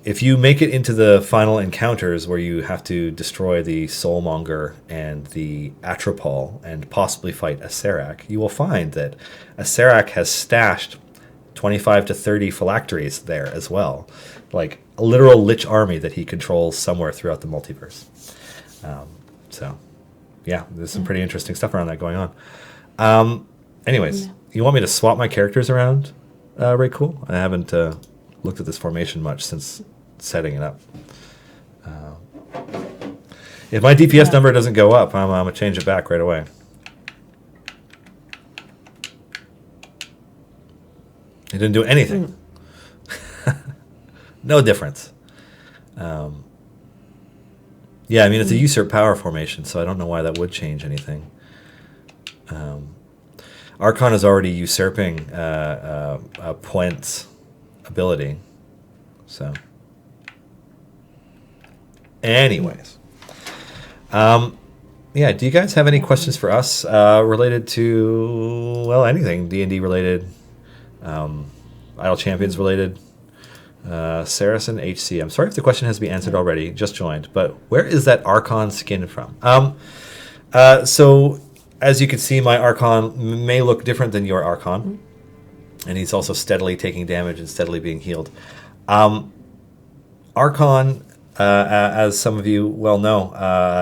If you make it into the final encounters where you have to destroy the Soulmonger and the Atropol and possibly fight a Serac, you will find that a Serac has stashed 25 to 30 phylacteries there as well. Like a literal Lich army that he controls somewhere throughout the multiverse. There's some pretty interesting stuff around that going on. You want me to swap my characters around? Right, cool. I haven't looked at this formation much since setting it up. If my DPS number doesn't go up, I'm going to change it back right away. It didn't do anything. No difference. It's a usurp power formation, so I don't know why that would change anything. Archon is already usurping Puent's ability. So, anyways. Do you guys have any questions for us related to, anything D&D related, IdleChampions related, Saracen HC? I'm sorry if the question has been answered already, just joined, but where is that Archon skin from? So, as you can see, my Archon may look different than your Archon, and he's also steadily taking damage and steadily being healed. Archon, as some of you well know,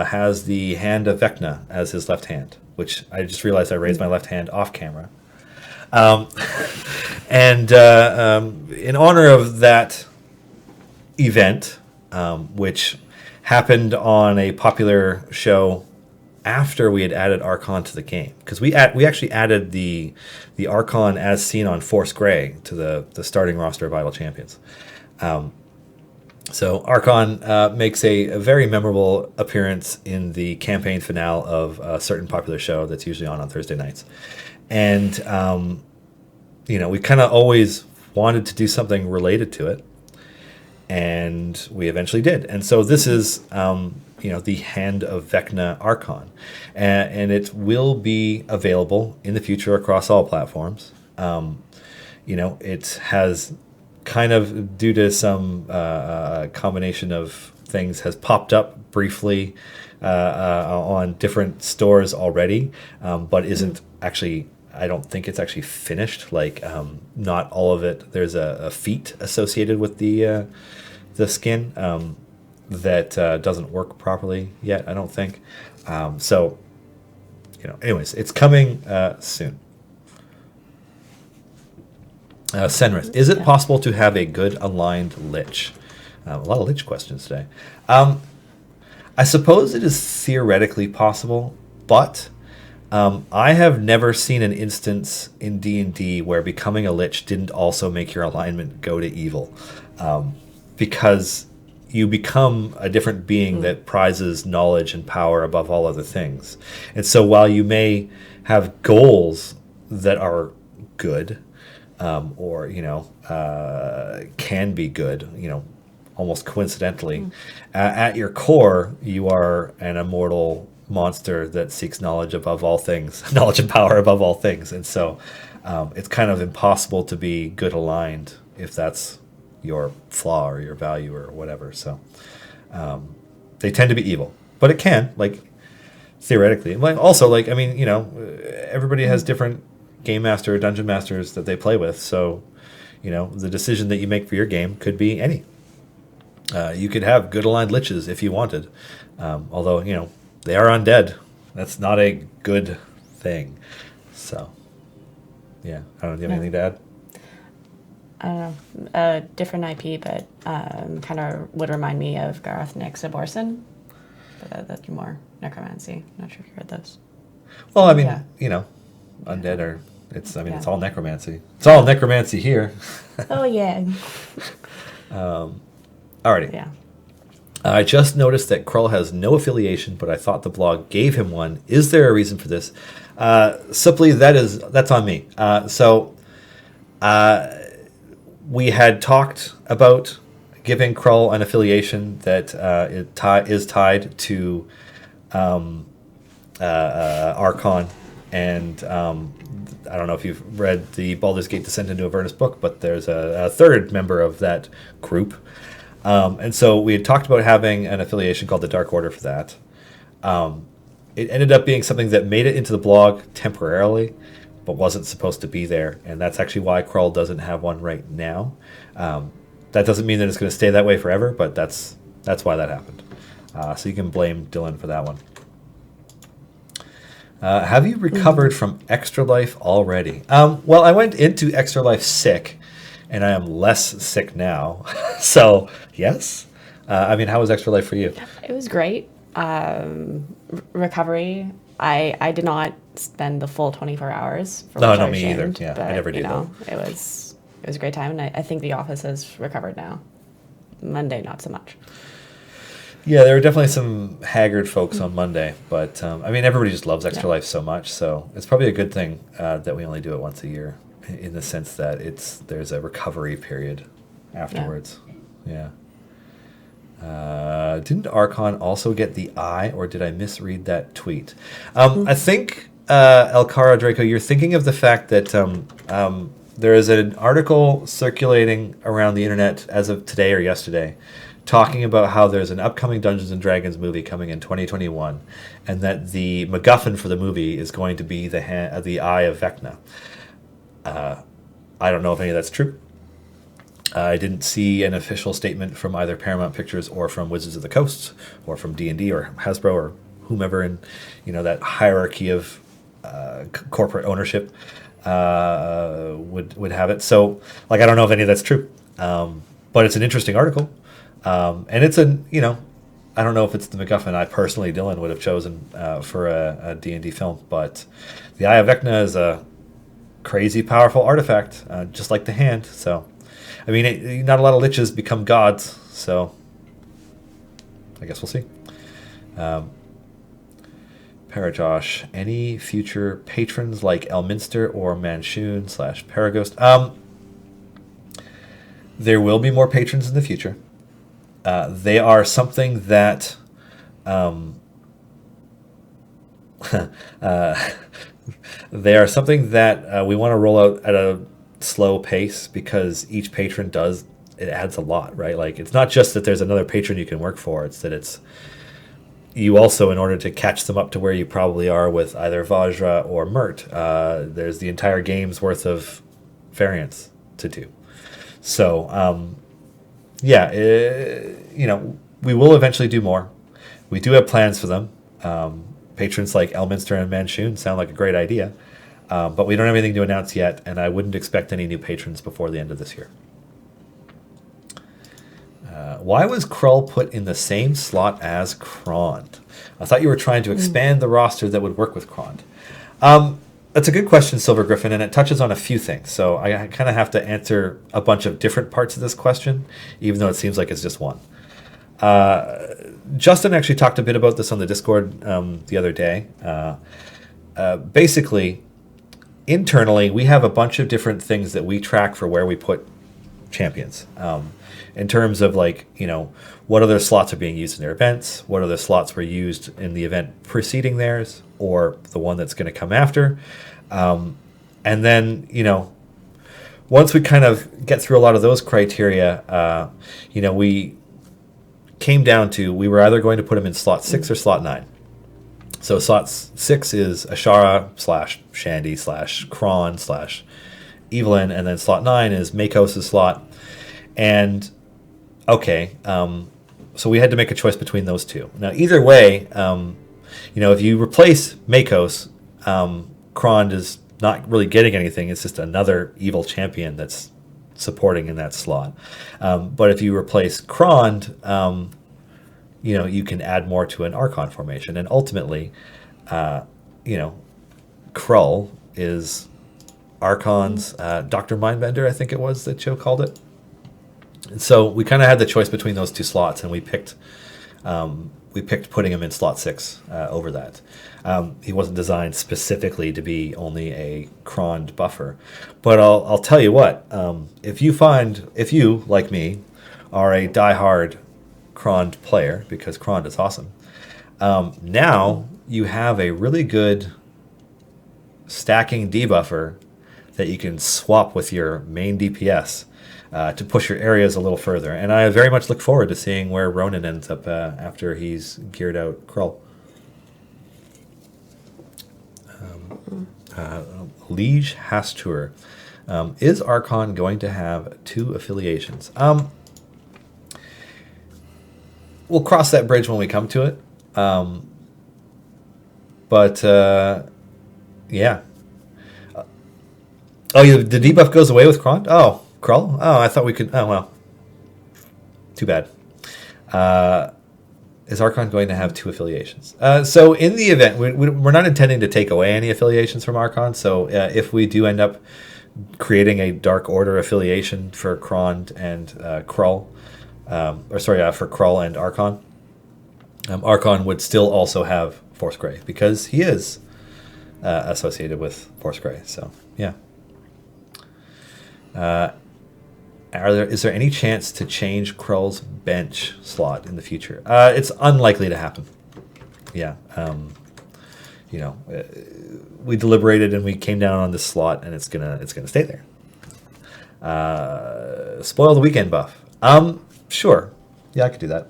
has the Hand of Vecna as his left hand, which I just realized I raised my left hand off camera. And in honor of that event, which happened on a popular show after we had added Archon to the game, because we actually added the Archon as seen on Force Grey to the starting roster of IdleChampions. So Archon makes a very memorable appearance in the campaign finale of a certain popular show that's usually on Thursday nights. And, we kind of always wanted to do something related to it. And we eventually did. And so this is, the Hand of Vecna Archon. And it will be available in the future across all platforms. It has kind of, due to some combination of things, has popped up briefly on different stores already, but isn't actually, I don't think it's actually finished. Like, not all of it. There's a feat associated with the skin that doesn't work properly yet, I don't think. Anyways, it's coming soon. Senrith, is it possible to have a good aligned Lich? A lot of Lich questions today. I suppose it is theoretically possible, but I have never seen an instance in D&D where becoming a Lich didn't also make your alignment go to evil, because you become a different being that prizes knowledge and power above all other things. And so while you may have goals that are good, or can be good, almost coincidentally, at your core you are an immortal monster that seeks knowledge above all things, knowledge and power above all things. And so it's kind of impossible to be good aligned if that's your flaw or your value or whatever. So they tend to be evil, but it can, theoretically, everybody has different game master or dungeon masters that they play with. So, the decision that you make for your game could be any. You could have good aligned liches if you wanted. Although, they are undead. That's not a good thing. So, yeah. I don't know. Do you have anything to add? I don't know. A different IP, but kind of would remind me of Garth Nix Aborson. But that's more necromancy. Not sure if you heard those. Well, undead are... It's all necromancy. It's all necromancy here. Oh, yeah. Alrighty. Yeah. I just noticed that Crawl has no affiliation, but I thought the blog gave him one. Is there a reason for this? Simply, that's on me. We had talked about giving Crawl an affiliation that is tied to Archon, and I don't know if you've read the Baldur's Gate Descent into Avernus book, but there's a third member of that group. And so we had talked about having an affiliation called the Dark Order for that. It ended up being something that made it into the blog temporarily, but wasn't supposed to be there. And that's actually why Crawl doesn't have one right now. That doesn't mean that it's going to stay that way forever, but that's why that happened. So you can blame Dylan for that one. Have you recovered from Extra Life already? Well, I went into Extra Life sick, and I am less sick now. So, yes. How was Extra Life for you? It was great. Recovery. I did not spend the full 24 hours. No, me either. Yeah, but, I never do. It was a great time, and I think the office has recovered now. Monday, not so much. Yeah, there were definitely some haggard folks on Monday, but everybody just loves Extra Life so much, so it's probably a good thing that we only do it once a year, in the sense that there's a recovery period afterwards. Yeah. Didn't Archon also get the eye, or did I misread that tweet? I think, Elcara Draco, you're thinking of the fact that there is an article circulating around the internet as of today or yesterday, talking about how there's an upcoming Dungeons & Dragons movie coming in 2021, and that the MacGuffin for the movie is going to be the Eye of Vecna. I don't know if any of that's true. I didn't see an official statement from either Paramount Pictures or from Wizards of the Coast or from D&D or Hasbro or whomever in that hierarchy of corporate ownership. would have it. So, like, I don't know if any of that's true, but it's an interesting article, and it's I don't know if it's the MacGuffin I personally, Dylan, would have chosen for a D&D film, but the Eye of Vecna is a crazy powerful artifact, just like the hand. So, I mean, not a lot of liches become gods, so I guess we'll see. Parajosh, any future patrons like Elminster or Manshoon / Paraghost? There will be more patrons in the future. They are something that they are something that we want to roll out at a slow pace, because each patron it adds a lot, right? Like, it's not just that there's another patron you can work for, it's that you also, in order to catch them up to where you probably are with either Vajra or Mert, there's the entire game's worth of variants to do. So, we will eventually do more. We do have plans for them. Patrons like Elminster and Manshoon sound like a great idea, but we don't have anything to announce yet, and I wouldn't expect any new patrons before the end of this year. Why was Krull put in the same slot as Krond? I thought you were trying to expand the roster that would work with Krond. That's a good question, Silver Griffin, and it touches on a few things. So I kind of have to answer a bunch of different parts of this question, even though it seems like it's just one. Justin actually talked a bit about this on the Discord the other day. Basically, internally, we have a bunch of different things that we track for where we put champions. In terms of, like, what other slots are being used in their events, what other slots were used in the event preceding theirs, or the one that's going to come after. And then, once we kind of get through a lot of those criteria, we came down to, we were either going to put them in slot 6 or slot 9. So slot 6 is Ashara / Shandy / Kron / Evelyn, and then slot 9 is Makos' slot. And so we had to make a choice between those two. Now, either way, if you replace Makos, Krond is not really getting anything. It's just another evil champion that's supporting in that slot. But if you replace Krond, you can add more to an Archon formation. And ultimately, Krull is Archon's Dr. Mindbender, I think it was that Joe called it. And so we kind of had the choice between those two slots, and we picked putting him in slot 6 over that. He wasn't designed specifically to be only a Krond buffer. But I'll tell you what, if you, like me, are a diehard Krond player, because Krond is awesome, now you have a really good stacking debuffer that you can swap with your main DPS to push your areas a little further. And I very much look forward to seeing where Ronan ends up after he's geared out Krull. Liege Hastur. Is Archon going to have 2 affiliations? We'll cross that bridge when we come to it. Yeah. The debuff goes away with Krull? Oh, Krull? Oh, I thought we could... Oh, well. Too bad. Is Archon going to have 2 affiliations? So in the event, we're not intending to take away any affiliations from Archon. So if we do end up creating a Dark Order affiliation for Krond and Krull, for Krull and Archon, Archon would still also have Force Grey, because he is associated with Force Grey. So, yeah. Is there any chance to change Krull's bench slot in the future? It's unlikely to happen. Yeah. We deliberated and we came down on this slot, and it's gonna stay there. Spoil the weekend buff. Sure. Yeah, I could do that.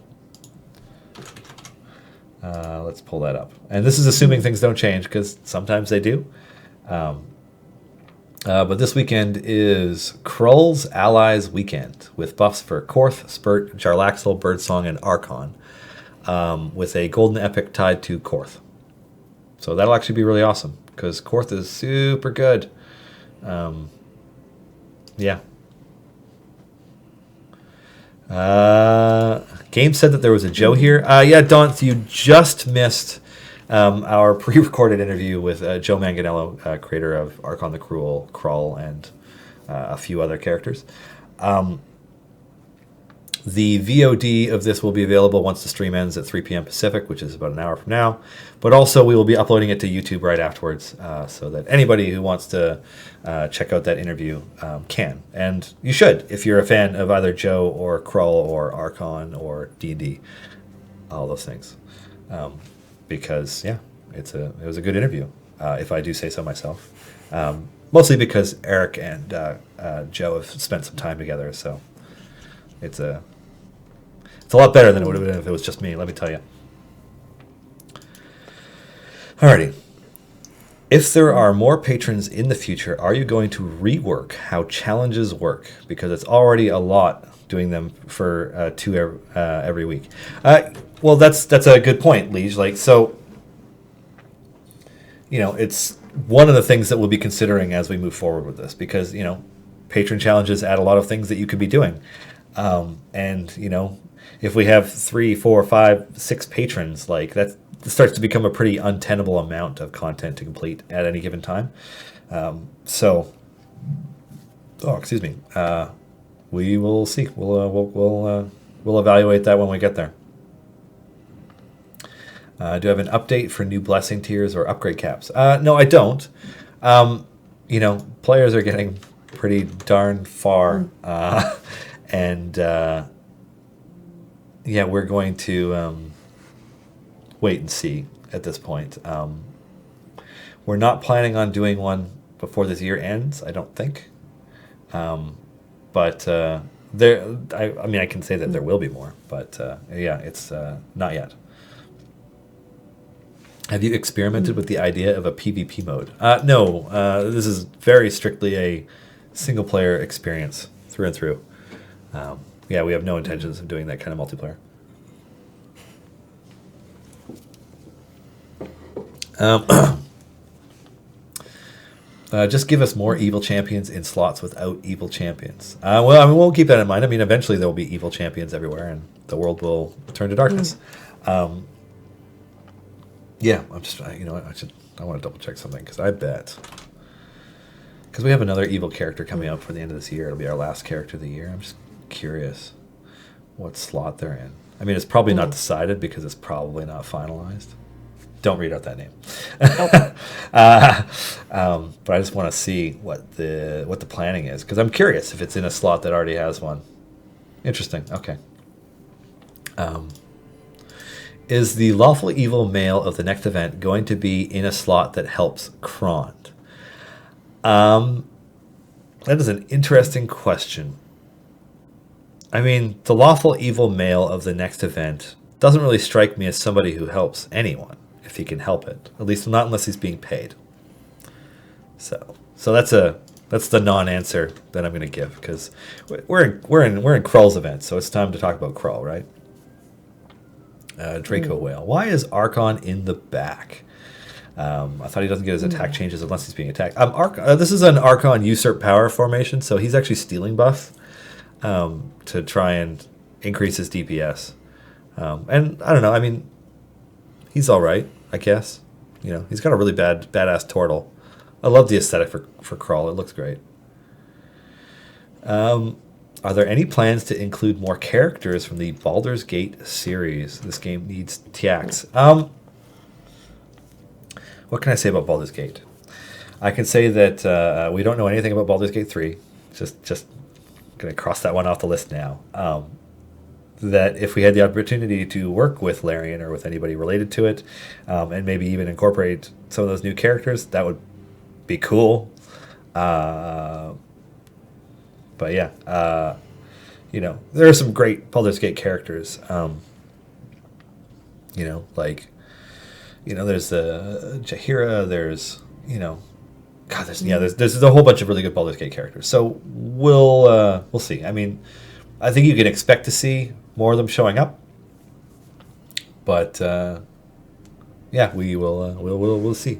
Let's pull that up. And this is assuming things don't change, because sometimes they do. But this weekend is Krull's Allies Weekend, with buffs for Korth, Spurt, Jarlaxle, Birdsong, and Archon, with a golden epic tied to Korth. So that'll actually be really awesome, because Korth is super good. Yeah. Game said that there was a Joe here. Yeah, Don, you just missed our pre-recorded interview with Joe Manganiello, creator of Archon the Crawl, and a few other characters. The VOD of this will be available once the stream ends at 3 p.m. Pacific, which is about an hour from now. But also, we will be uploading it to YouTube right afterwards, so that anybody who wants to check out that interview can. And you should, if you're a fan of either Joe or Crawl or Archon or D&D, all those things. Because, yeah, it was a good interview, if I do say so myself. Mostly because Eric and Joe have spent some time together, so it's a lot better than it would have been if it was just me, let me tell you. Alrighty. If there are more patrons in the future, are you going to rework how challenges work? Because it's already a lot doing them for two every week. Well, that's a good point, Lich. Like, so, it's one of the things that we'll be considering as we move forward with this, because, patron challenges add a lot of things that you could be doing. And, if we have 3, 4, 5, 6 patrons, like that starts to become a pretty untenable amount of content to complete at any given time. Excuse me. We will see. We'll evaluate that when we get there. Do I have an update for new blessing tiers or upgrade caps? No, I don't. Players are getting pretty darn far, and we're going to wait and see at this point. We're not planning on doing one before this year ends, I don't think. But I can say that there will be more, but it's not yet. Have you experimented with the idea of a PvP mode? No, this is very strictly a single-player experience through and through. We have no intentions of doing that kind of multiplayer. Just give us more evil champions in slots without evil champions. We'll keep that in mind. Eventually there will be evil champions everywhere, and the world will turn to darkness. I'm just, I want to double check something, because I bet, because we have another evil character coming up for the end of this year. It'll be our last character of the year. I'm just curious what slot they're in. It's probably not decided, because it's probably not finalized. Don't read out that name. But I just want to see what the planning is, because I'm curious if it's in a slot that already has one. Interesting. Okay. Is the lawful evil male of the next event going to be in a slot that helps Krond? That is an interesting question. The lawful evil male of the next event doesn't really strike me as somebody who helps anyone, if he can help it. At least not unless he's being paid. So that's the non-answer that I'm going to give, because we're in Crawl's event, so it's time to talk about Crawl, right? Draco Whale. Why is Archon in the back? I thought he doesn't get his attack changes unless he's being attacked. This is an Archon usurp power formation, so he's actually stealing buff to try and increase his DPS. And I don't know. He's all right, I guess. He's got a really badass turtle. I love the aesthetic for Crawl. It looks great. Are there any plans to include more characters from the Baldur's Gate series? This game needs TX. What can I say about Baldur's Gate? I can say that we don't know anything about Baldur's Gate 3. Just going to cross that one off the list now. That if we had the opportunity to work with Larian or with anybody related to it, and maybe even incorporate some of those new characters, that would be cool. But yeah, there are some great Baldur's Gate characters. There's the Jaheira. There's there's a whole bunch of really good Baldur's Gate characters. So we'll see. I think you can expect to see more of them showing up. But we'll see.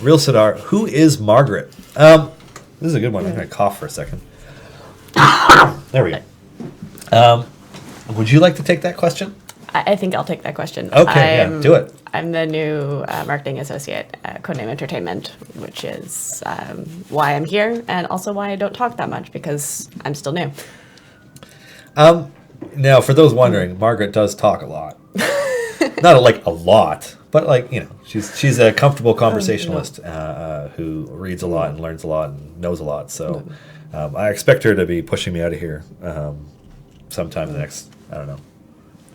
Real Sidar, who is Margaret? This is a good one. I'm going to cough for a second. There we go. Would you like to take that question? I think I'll take that question. Okay, do it. I'm the new marketing associate at Codename Entertainment, which is why I'm here and also why I don't talk that much because I'm still new. Now, for those wondering, Margaret does talk a lot. Not like a lot, but like, you know, she's a comfortable conversationalist who reads a lot and learns a lot and knows a lot. So I expect her to be pushing me out of here sometime in the next, I don't know.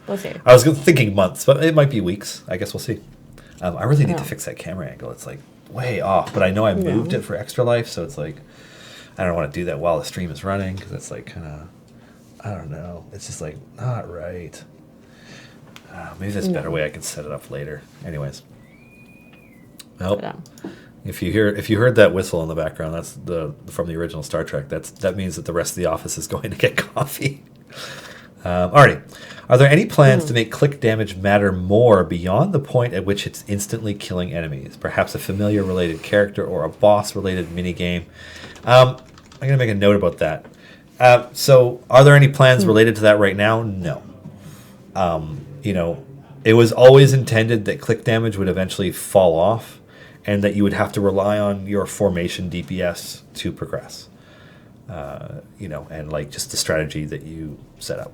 We'll see. I was thinking months, but it might be weeks. I guess we'll see. I really need to fix that camera angle. It's like way off, but I know I moved it for extra life, so it's like I don't want to do that while the stream is running because it's like kind of, I don't know. It's just like not right. Maybe there's a better way I can set it up later. Anyways, if you heard that whistle in the background, that's from the original Star Trek. That means that the rest of the office is going to get coffee. Alrighty. Are there any plans to make click damage matter more beyond the point at which it's instantly killing enemies? Perhaps a familiar-related character or a boss-related minigame? I'm going to make a note about that. So, are there any plans related to that right now? No. You know, it was always intended that click damage would eventually fall off and that you would have to rely on your formation DPS to progress. You know, and like just the strategy that you set up.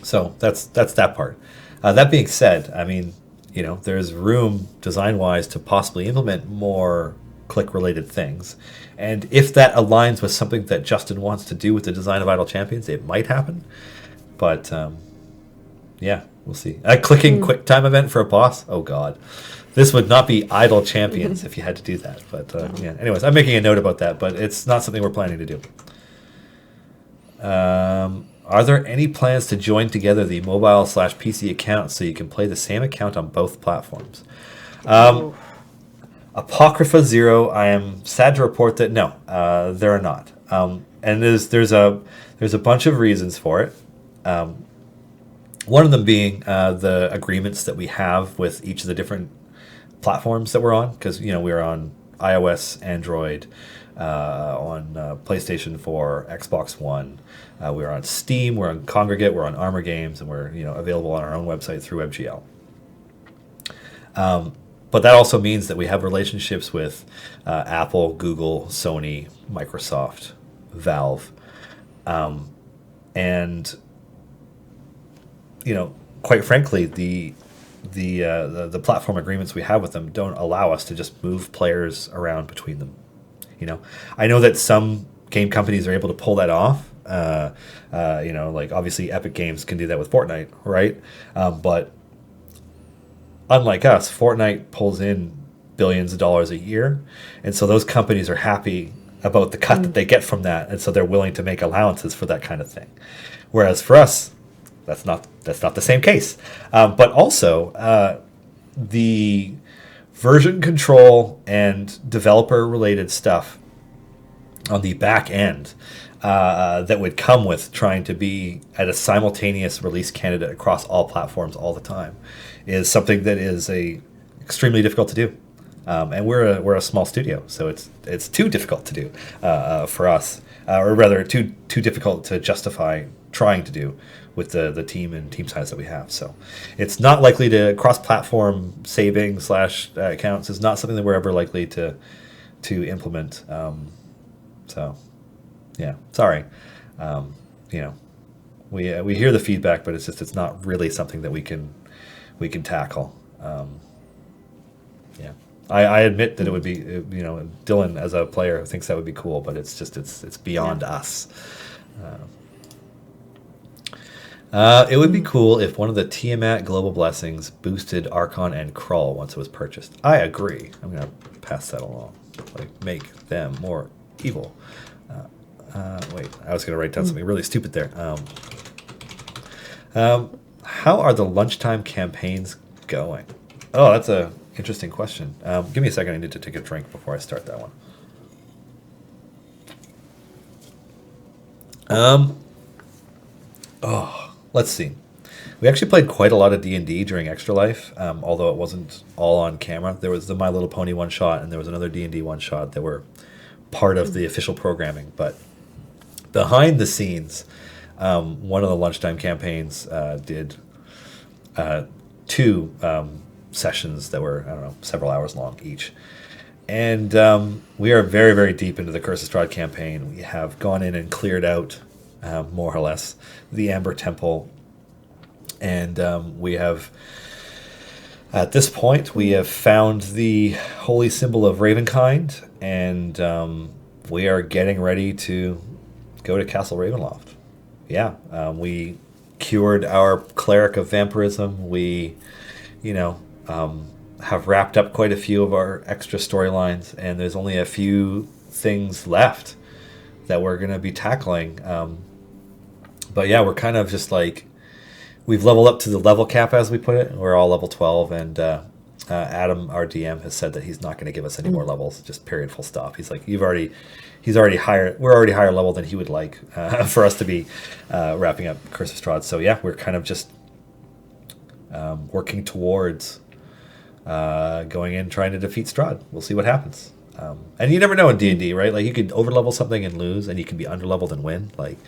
So that's that part. That being said, I mean, you know, there's room design-wise to possibly implement more click-related things. And if that aligns with something that Justin wants to do with the design of IdleChampions, it might happen. But, yeah, we'll see. A clicking quick time event for a boss? Oh, God. This would not be IdleChampions if you had to do that. But, yeah. Anyways, I'm making a note about that, but it's not something we're planning to do. Are there any plans to join together the mobile/PC accounts so you can play the same account on both platforms? Apocrypha 0, I am sad to report that no, there are not. And there's a bunch of reasons for it. One of them being the agreements that we have with each of the different platforms that we're on, because you know we're on iOS, Android, on PlayStation 4, Xbox One. We're on Steam, we're on Congregate, we're on Armor Games, and we're available on our own website through MGL. But that also means that we have relationships with Apple, Google, Sony, Microsoft, Valve, and quite frankly, the platform agreements we have with them don't allow us to just move players around between them. I know that some game companies are able to pull that off. Like obviously Epic Games can do that with Fortnite, right? But unlike us, Fortnite pulls in billions of dollars a year, and so those companies are happy about the cut that they get from that, and so they're willing to make allowances for that kind of thing. Whereas for us, that's not the same case. But also, the version control and developer related stuff on the back end that would come with trying to be at a simultaneous release candidate across all platforms all the time is something that is extremely difficult to do. And we're a small studio, so it's too difficult to do for us, or rather too difficult to justify trying to do with the team and team size that we have. So it's not likely to cross-platform saving / accounts is not something that we're ever likely to implement. So yeah, sorry. We hear the feedback, but it's not really something that we can tackle. Yeah. I admit that it would be, Dylan as a player thinks that would be cool, but it's just it's beyond us. It would be cool if one of the Tiamat global blessings boosted Archon and Crawl once it was purchased. I agree. I'm going to pass that along. Like, make them more evil. Wait, I was going to write down something really stupid there. How are the lunchtime campaigns going? Oh, that's a interesting question. Give me a second. I need to take a drink before I start that one. Let's see. We actually played quite a lot of D&D during Extra Life, although it wasn't all on camera. There was the My Little Pony one shot, and there was another D&D one shot that were part of the official programming. But behind the scenes, one of the lunchtime campaigns did 2 sessions that were, I don't know, several hours long each. And we are very, very deep into the Curse of Strahd campaign. We have gone in and cleared out, more or less, the Amber Temple. And we have, at this point, we have found the holy symbol of Ravenkind. And we are getting ready to go to Castle Ravenloft. Yeah, we cured our Cleric of Vampirism. We, have wrapped up quite a few of our extra storylines, and there's only a few things left that we're going to be tackling. But yeah, we're kind of just like, we've leveled up to the level cap, as we put it. We're all level 12, and Adam, our DM, has said that he's not going to give us any more levels, just period, full stop. He's like, he's already higher, we're already higher level than he would like for us to be wrapping up Curse of Strahd. So yeah, we're kind of just working towards going in, trying to defeat Strahd. We'll see what happens. And you never know in D&D, right? Like, you could overlevel something and lose, and you can be underleveled and win. Like,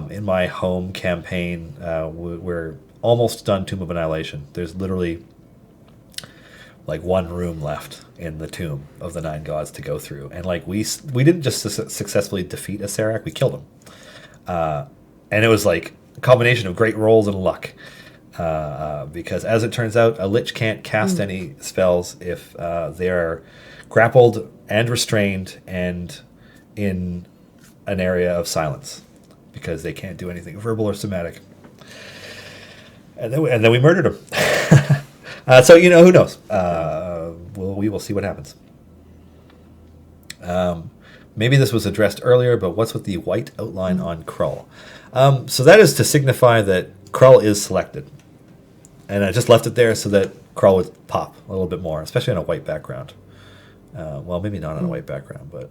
in my home campaign, we're almost done Tomb of Annihilation. There's literally like one room left in the Tomb of the Nine Gods to go through. And like, we didn't just successfully defeat a Serac, we killed him. And it was like a combination of great rolls and luck. Because as it turns out, a Lich can't cast any spells if they are grappled and restrained and in an area of silence, because they can't do anything verbal or somatic. And then we murdered him. So who knows? We will see what happens. Maybe this was addressed earlier, but what's with the white outline on Crawl? So that is to signify that Crawl is selected. And I just left it there so that Crawl would pop a little bit more, especially on a white background. Well, maybe not on a white background, but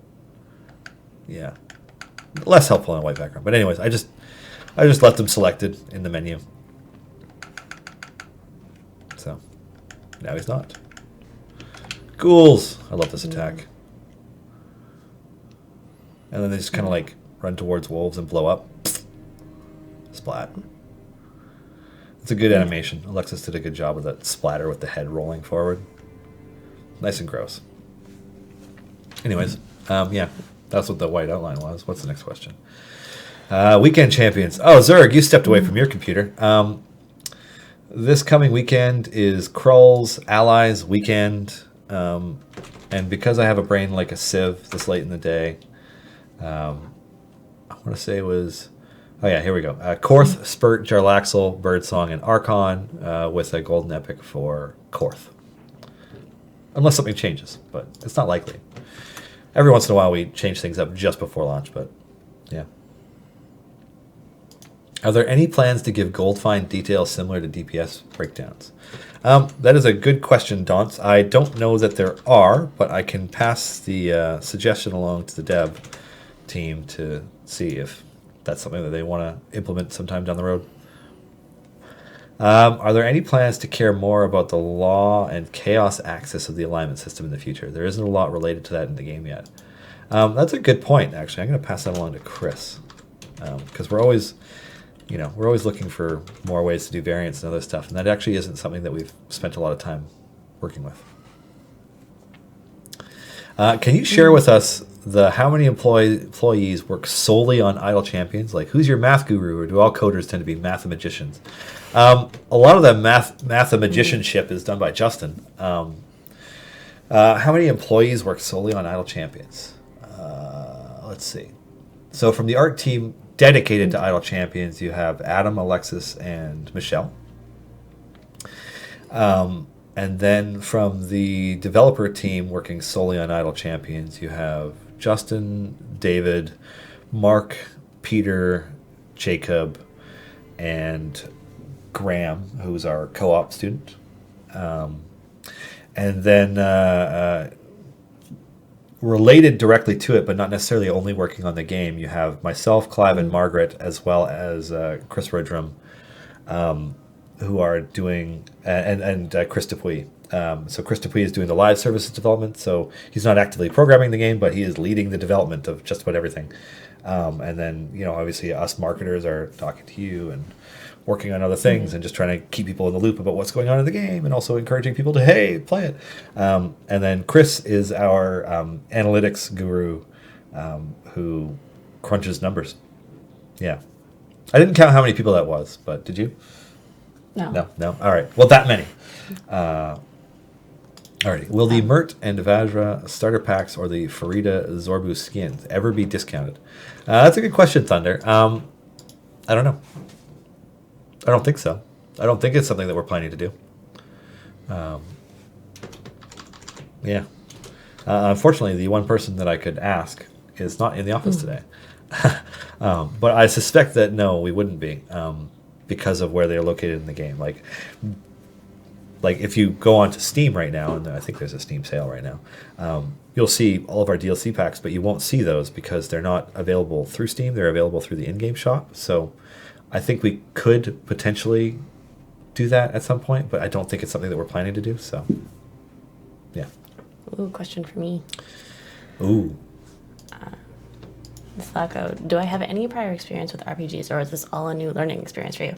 yeah, less helpful on a white background. But anyways, I just left them selected in the menu. So now he's not. Ghouls! I love this attack. And then they just kind of like run towards wolves and blow up. Splat. It's a good animation. Alexis did a good job with that splatter with the head rolling forward. Nice and gross. Anyways, yeah, that's what the white outline was. What's the next question? Weekend champions. Oh, Zerg, you stepped away from your computer. This coming weekend is Krull's Allies weekend. And because I have a brain like a sieve this late in the day, I want to say it was... Oh yeah, here we go. Korth, Spurt, Jarlaxle, Birdsong, and Archon with a golden epic for Korth. Unless something changes, but it's not likely. Every once in a while we change things up just before launch, but yeah. Are there any plans to give gold find details similar to DPS breakdowns? That is a good question, Daunt. I don't know that there are, but I can pass the suggestion along to the dev team to see if that's something that they want to implement sometime down the road. Are there any plans to care more about the law and chaos axis of the alignment system in the future? There isn't a lot related to that in the game yet. That's a good point, actually. I'm going to pass that along to Chris, because we're always looking for more ways to do variants and other stuff, and that actually isn't something that we've spent a lot of time working with. Can you share with us how many employees work solely on IdleChampions? Like, who's your math guru, or do all coders tend to be mathematicians? A lot of the mathemagicianship is done by Justin. How many employees work solely on IdleChampions? Let's see. So from the art team dedicated to IdleChampions, you have Adam, Alexis, and Michelle. And then from the developer team working solely on IdleChampions, you have Justin, David, Mark, Peter, Jacob, and Graham, who's our co-op student. And then related directly to it, but not necessarily only working on the game, you have myself, Clive, and Margaret, as well as Chris Rodrum, who are doing, and Chris Dupuis. So Chris Dupuis is doing the live services development. So he's not actively programming the game, but he is leading the development of just about everything. And then, obviously us marketers are talking to you and working on other things and just trying to keep people in the loop about what's going on in the game and also encouraging people to, hey, play it. And then Chris is our analytics guru who crunches numbers. Yeah. I didn't count how many people that was, but did you? No. No? All right. Well, that many. Alrighty. Will the Mert and Vajra starter packs or the Farida Zorbu skins ever be discounted? That's a good question, Thunder. I don't know. I don't think so. I don't think it's something that we're planning to do. Yeah. Unfortunately, the one person that I could ask is not in the office today. But I suspect that no, we wouldn't be because of where they're located in the game. Like if you go onto Steam right now, and I think there's a Steam sale right now, you'll see all of our DLC packs, but you won't see those because they're not available through Steam. They're available through the in-game shop. So I think we could potentially do that at some point, but I don't think it's something that we're planning to do. So, yeah. Ooh, question for me. Ooh. Flacco, do I have any prior experience with RPGs, or is this all a new learning experience for you?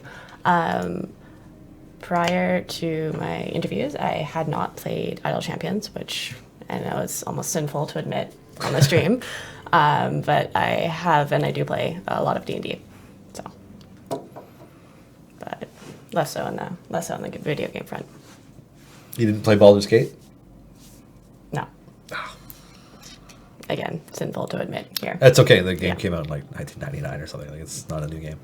Prior to my interviews, I had not played IdleChampions, which I know is almost sinful to admit on the stream, but I have, and I do play a lot of D&D. So, but less so on the video game front. You didn't play Baldur's Gate? No. Again, sinful to admit here. That's okay. The game came out in like 1999 or something. Like it's not a new game.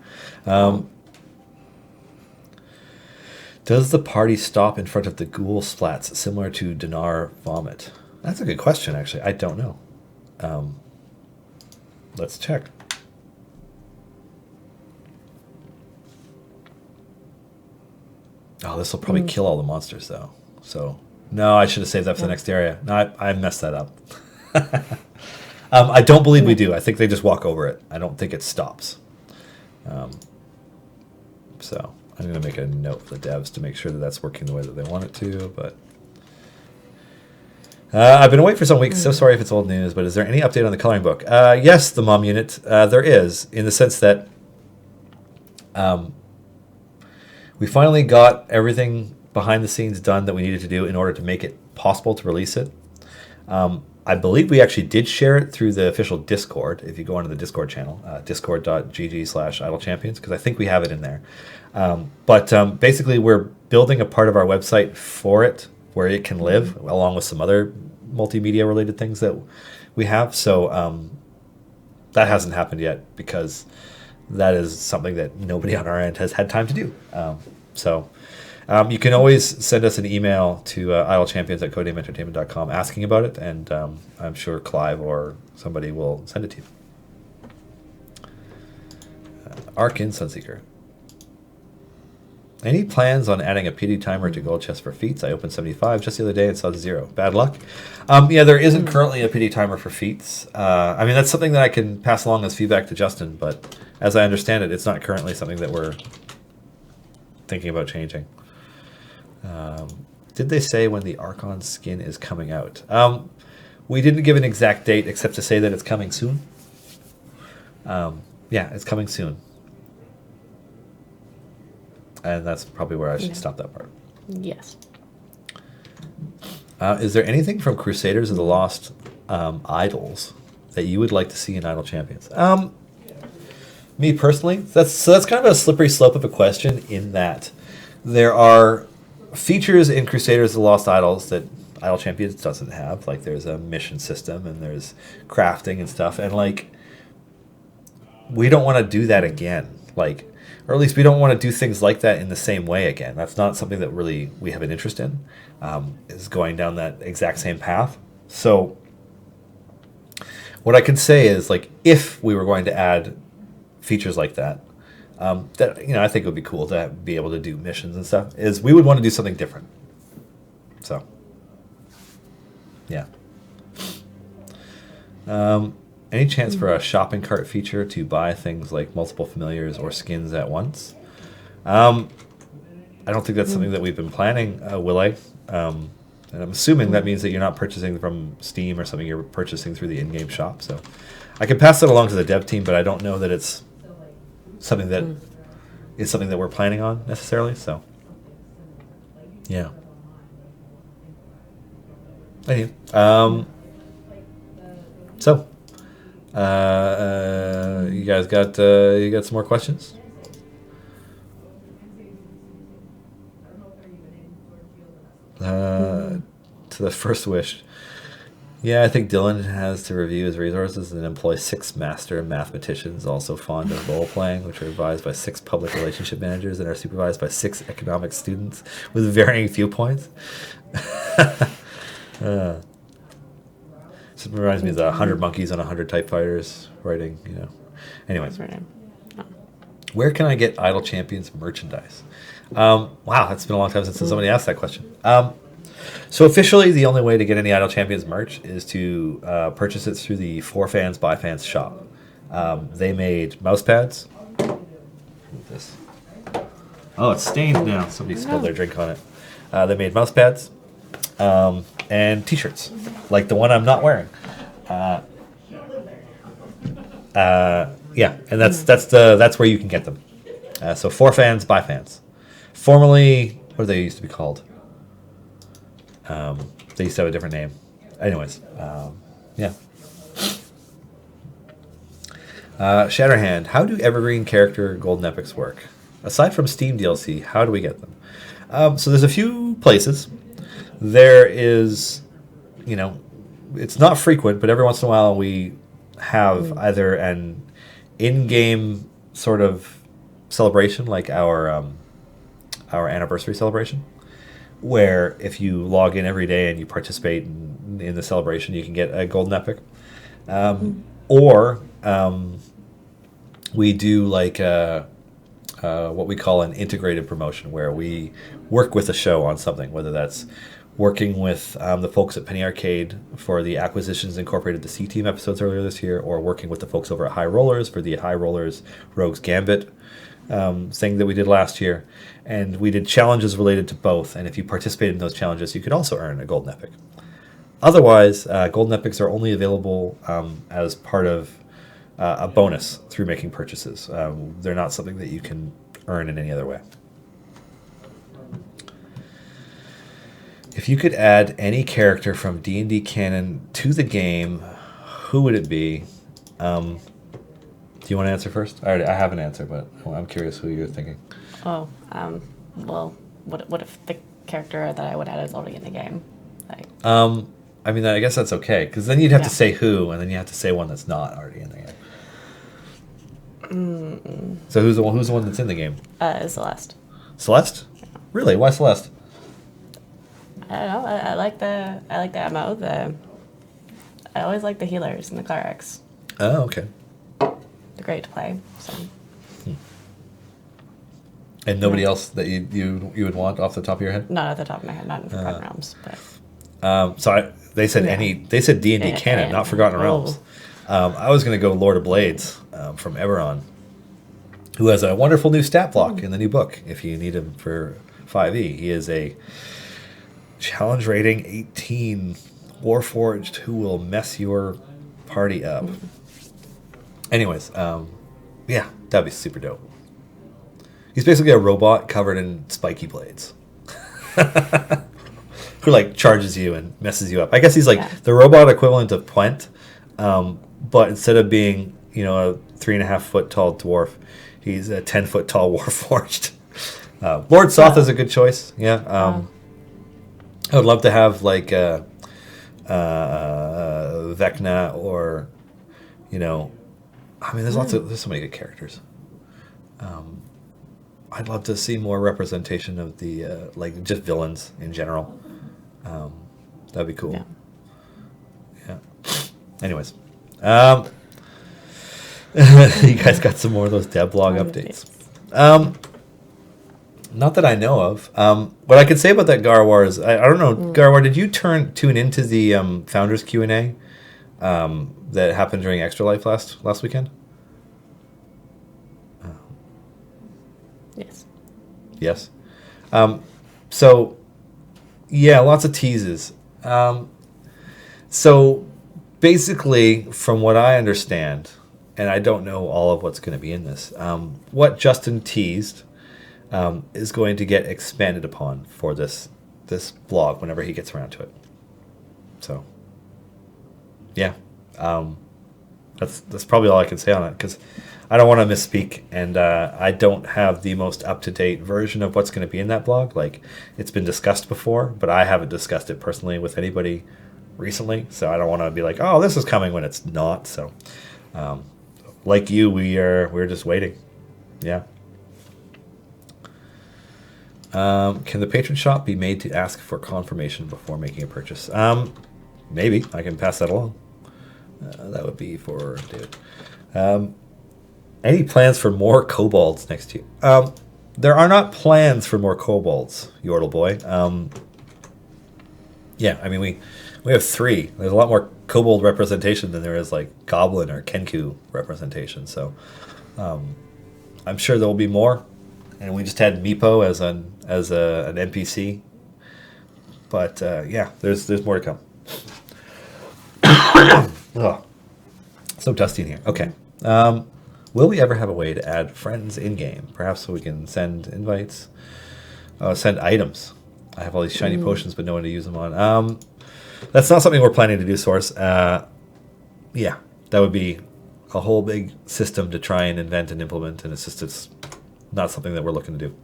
Does the party stop in front of the ghoul splats similar to Dinar Vomit? That's a good question, actually. I don't know. Let's check. Oh, this will probably kill all the monsters, though. So, no, I should have saved that for the next area. No, I messed that up. I don't believe we do. I think they just walk over it. I don't think it stops. So I'm going to make a note for the devs to make sure that that's working the way that they want it to. But I've been away for some weeks. So sorry if it's old news. But is there any update on the coloring book? Yes, the mom unit. There is, in the sense that we finally got everything behind the scenes done that we needed to do in order to make it possible to release it. I believe we actually did share it through the official Discord. If you go onto the Discord channel, discord.gg/IdleChampions, because I think we have it in there. But basically, we're building a part of our website for it where it can live, along with some other multimedia-related things that we have. So that hasn't happened yet because that is something that nobody on our end has had time to do. You can always send us an email to idlechampions@codenameentertainment.com asking about it, and I'm sure Clive or somebody will send it to you. Archon Sunseeker. Any plans on adding a PD timer to gold chest for feats? I opened 75 just the other day and saw 0. Bad luck. Yeah, there isn't currently a PD timer for feats. I mean, that's something that I can pass along as feedback to Justin, but as I understand it, it's not currently something that we're thinking about changing. Did they say when the Archon skin is coming out? We didn't give an exact date except to say that it's coming soon. Yeah, it's coming soon. And that's probably where I should stop that part. Yes. Is there anything from Crusaders of the Lost Idols that you would like to see in Idle Champions? Me personally, that's kind of a slippery slope of a question in that there are features in Crusaders of the Lost Idols that Idle Champions doesn't have. Like there's a mission system and there's crafting and stuff. And like, we don't want to do that again. Like, or at least we don't want to do things like that in the same way again. That's not something that really we have an interest in, is going down that exact same path. So what I can say is, like, if we were going to add features like that, that, I think it would be cool to be able to do missions and stuff, is we would want to do something different. So, yeah. Any chance for a shopping cart feature to buy things like multiple familiars or skins at once? I don't think that's something that we've been planning, will I? And I'm assuming that means that you're not purchasing from Steam or something. You're purchasing through the in-game shop. So I can pass that along to the dev team, but I don't know that it's something that is something that we're planning on necessarily. So yeah. Anyway, so you guys got some more questions? To the first wish. Yeah, I think Dylan has to review his resources and employ 6 master mathematicians, also fond of role playing, which are advised by 6 public relationship managers and are supervised by 6 economics students with varying viewpoints. This reminds me of the 100 monkeys on 100 typewriters writing, you know. Anyways, where can I get Idle Champions merchandise? Wow, that's been a long time since somebody asked that question. So officially, the only way to get any Idle Champions merch is to purchase it through the For Fans by Fans shop. They made mouse pads. This. Oh, it's stained now. Somebody spilled their drink on it. They made mouse pads and T-shirts, like the one I'm not wearing. Yeah, and that's where you can get them. So For Fans by Fans. Formerly, what did they used to be called? They used to have a different name. Anyways, yeah. Shatterhand, how do Evergreen character Golden Epics work? Aside from Steam DLC, how do we get them? So there's a few places. There is, you know, it's not frequent, but every once in a while we have either an in-game sort of celebration, like our anniversary celebration, where if you log in every day and you participate in the celebration, you can get a Golden Epic. Or we do like what we call an integrated promotion, where we work with a show on something, whether that's working with the folks at Penny Arcade for the Acquisitions Incorporated the C-Team episodes earlier this year, or working with the folks over at High Rollers for the High Rollers Rogues Gambit thing that we did last year. And we did challenges related to both, and if you participated in those challenges, you could also earn a Golden Epic. Otherwise, Golden Epics are only available as part of a bonus through making purchases. They're not something that you can earn in any other way. If you could add any character from D&D canon to the game, who would it be? Do you want to answer first? I have an answer, but I'm curious who you're thinking. Oh, well, what if the character that I would add is already in the game? Like, I mean, I guess that's okay, because then you'd have to say who, and then you have to say one that's not already in the game. So who's the one that's in the game? Celeste. Celeste? Really? Why Celeste? I don't know. I like the MO. I always like the healers and the clerics. Oh, okay. They're great to play. So. And nobody else that you would want off the top of your head? Not at the top of my head, not in Forgotten Realms, but. They said They said D&D canon, not Forgotten Realms. I was going to go Lord of Blades from Eberron, who has a wonderful new stat block in the new book. If you need him for 5e, he is a challenge rating 18 Warforged who will mess your party up. Anyways, yeah, that'd be super dope. He's basically a robot covered in spiky blades. Who like charges you and messes you up. I guess he's like the robot equivalent of Pwent, but instead of being, you know, a 3.5 foot tall dwarf, he's a 10 foot tall Warforged. Lord Soth is a good choice. Yeah, I would love to have like Vecna, or, you know, I mean, there's so many good characters. I'd love to see more representation of the like just villains in general. That'd be cool. Yeah. Anyways, you guys got some more of those devlog updates. Not that I know of. What I could say about that Garwar is, I don't know, Garwar, did you tune into the Founders Q&A that happened during Extra Life last weekend? Yes. Yes. So, yeah, lots of teases. So, basically, from what I understand, and I don't know all of what's going to be in this, what Justin teased is going to get expanded upon for this blog whenever he gets around to it. So, yeah, that's probably all I can say on it, because I don't want to misspeak, and I don't have the most up-to-date version of what's going to be in that blog. Like, it's been discussed before, but I haven't discussed it personally with anybody recently, so I don't want to be like, oh, this is coming when it's not. So, like you, we're just waiting. Yeah. Can the patron shop be made to ask for confirmation before making a purchase? Maybe I can pass that along. That would be for David. Any plans for more kobolds next year? There are not plans for more kobolds, Yordle boy. Yeah, I mean we have 3. There's a lot more kobold representation than there is like goblin or kenku representation. So I'm sure there will be more. And we just had Meepo as an NPC. But yeah, there's more to come. Oh, so dusty in here. Okay. Will we ever have a way to add friends in game? Perhaps so we can send invites, send items. I have all these shiny potions, but no one to use them on. That's not something we're planning to do, Source. Yeah, that would be a whole big system to try and invent and implement, and it's not something that we're looking to do.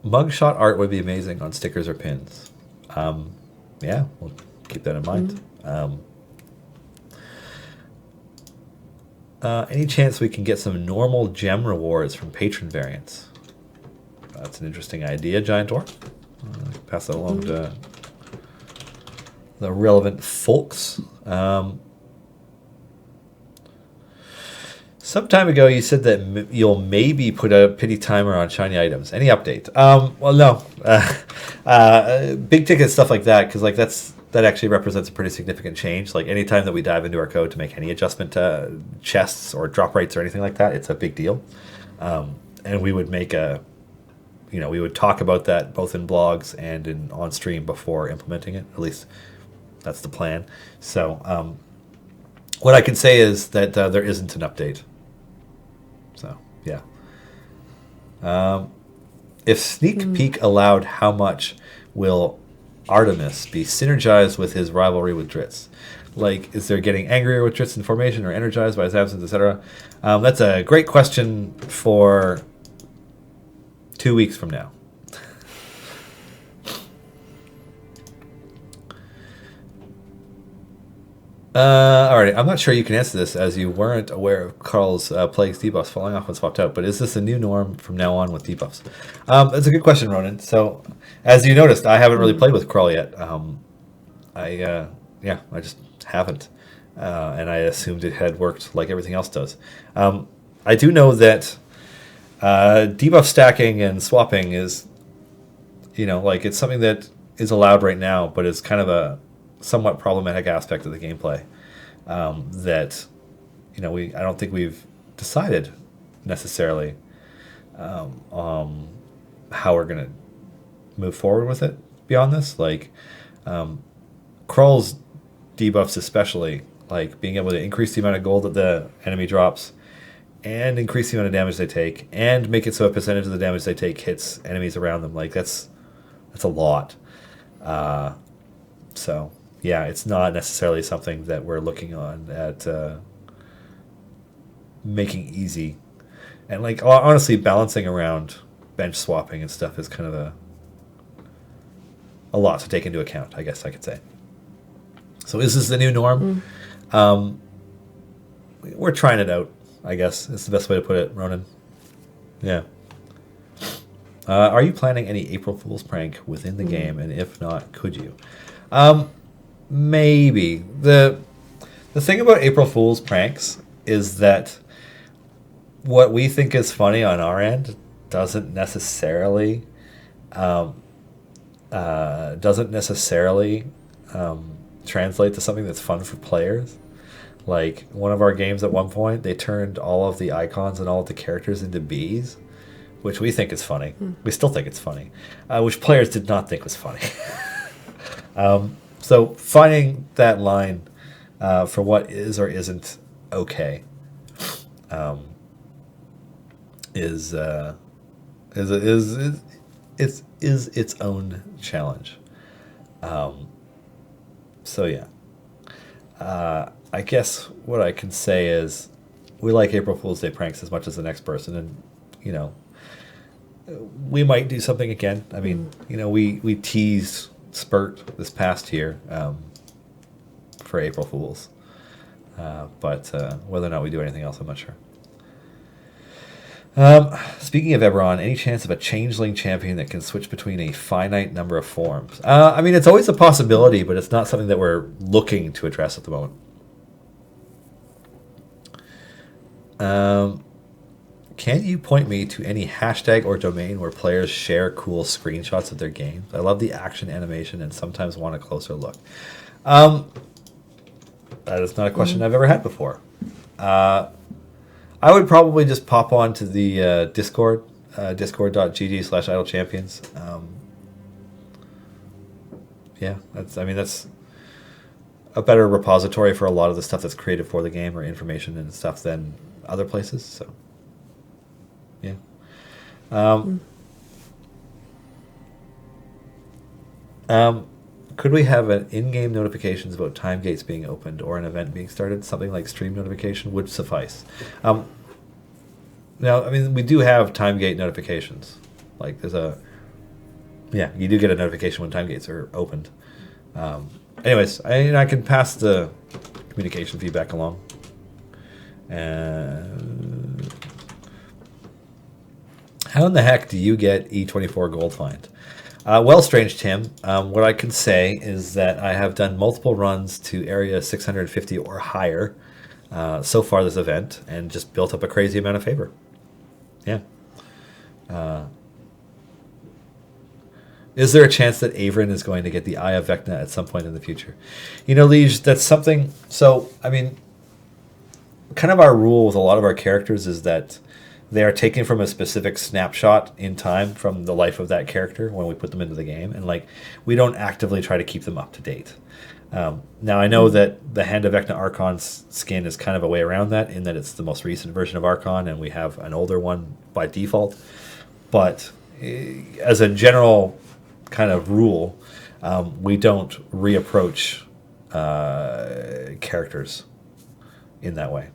Mugshot art would be amazing on stickers or pins. Yeah, we'll keep that in mind. Any chance we can get some normal gem rewards from patron variants? That's an interesting idea, Giant Dwarf. Pass that along to the relevant folks. Some time ago, you said that you'll maybe put a pity timer on shiny items. Any update? Well, no. Big ticket stuff like that, because like that actually represents a pretty significant change. Like anytime that we dive into our code to make any adjustment to chests or drop rates or anything like that, it's a big deal. And we would make we would talk about that both in blogs and on stream before implementing it. At least that's the plan. So what I can say is that there isn't an update. So, yeah. If Sneak Peek allowed, how much will Artemis be synergized with his rivalry with Dritz? Like, is there getting angrier with Dritz in formation or energized by his absence, etc.? That's a great question for 2 weeks from now. Alright, I'm not sure you can answer this as you weren't aware of Carl's Plague's debuffs falling off when swapped out, but is this a new norm from now on with debuffs? That's a good question, Ronan. So, as you noticed, I haven't really played with Crawl yet. I just haven't. And I assumed it had worked like everything else does. I do know that debuff stacking and swapping is, it's something that is allowed right now, but it's kind of a somewhat problematic aspect of the gameplay that I don't think we've decided necessarily how we're gonna move forward with it beyond this. Like Crawl's debuffs, especially like being able to increase the amount of gold that the enemy drops and increase the amount of damage they take and make it so a percentage of the damage they take hits enemies around them. Like that's a lot. So yeah, it's not necessarily something that we're looking on at making easy. And like honestly, balancing around bench swapping and stuff is kind of a lot to take into account, I guess I could say. So is this the new norm? We're trying it out, I guess. It's the best way to put it, Ronan. Yeah. Are you planning any April Fool's prank within the game? And if not, could you? Maybe. The thing about April Fool's pranks is that what we think is funny on our end doesn't necessarily translate to something that's fun for players. Like one of our games at one point, they turned all of the icons and all of the characters into bees. which we think is funny. We still think it's funny, which players did not think was funny. So finding that line for what is or isn't okay is its own challenge. So yeah, I guess what I can say is we like April Fool's Day pranks as much as the next person, and you know, we might do something again. I mean, you know, we teased Spurt this past year for April Fools, but whether or not we do anything else, I'm not sure. Speaking of Eberron, any chance of a changeling champion that can switch between a finite number of forms? I mean, it's always a possibility, but it's not something that we're looking to address at the moment. Can you point me to any hashtag or domain where players share cool screenshots of their games? I love the action animation and sometimes want a closer look. That is not a question I've ever had before. I would probably just pop on to the Discord, discord.gg/IdleChampions. Yeah, that's a better repository for a lot of the stuff that's created for the game or information and stuff than other places. So, yeah. Could we have an in-game notifications about time gates being opened or an event being started? Something like stream notification would suffice. Now, I mean, we do have time gate notifications. Like, you do get a notification when time gates are opened. Anyways, I can pass the communication feedback along. How in the heck do you get E24 Gold Find? Well, Strange Tim, what I can say is that I have done multiple runs to area 650 or higher so far this event and just built up a crazy amount of favor. Yeah. Is there a chance that Averin is going to get the Eye of Vecna at some point in the future? You know, Liege, that's something... So, I mean, kind of our rule with a lot of our characters is that they are taken from a specific snapshot in time from the life of that character when we put them into the game. And, like, we don't actively try to keep them up to date. Now, I know that the Hand of Vecna Archon's skin is kind of a way around that, in that it's the most recent version of Archon, and we have an older one by default. But as a general kind of rule, we don't reapproach characters in that way.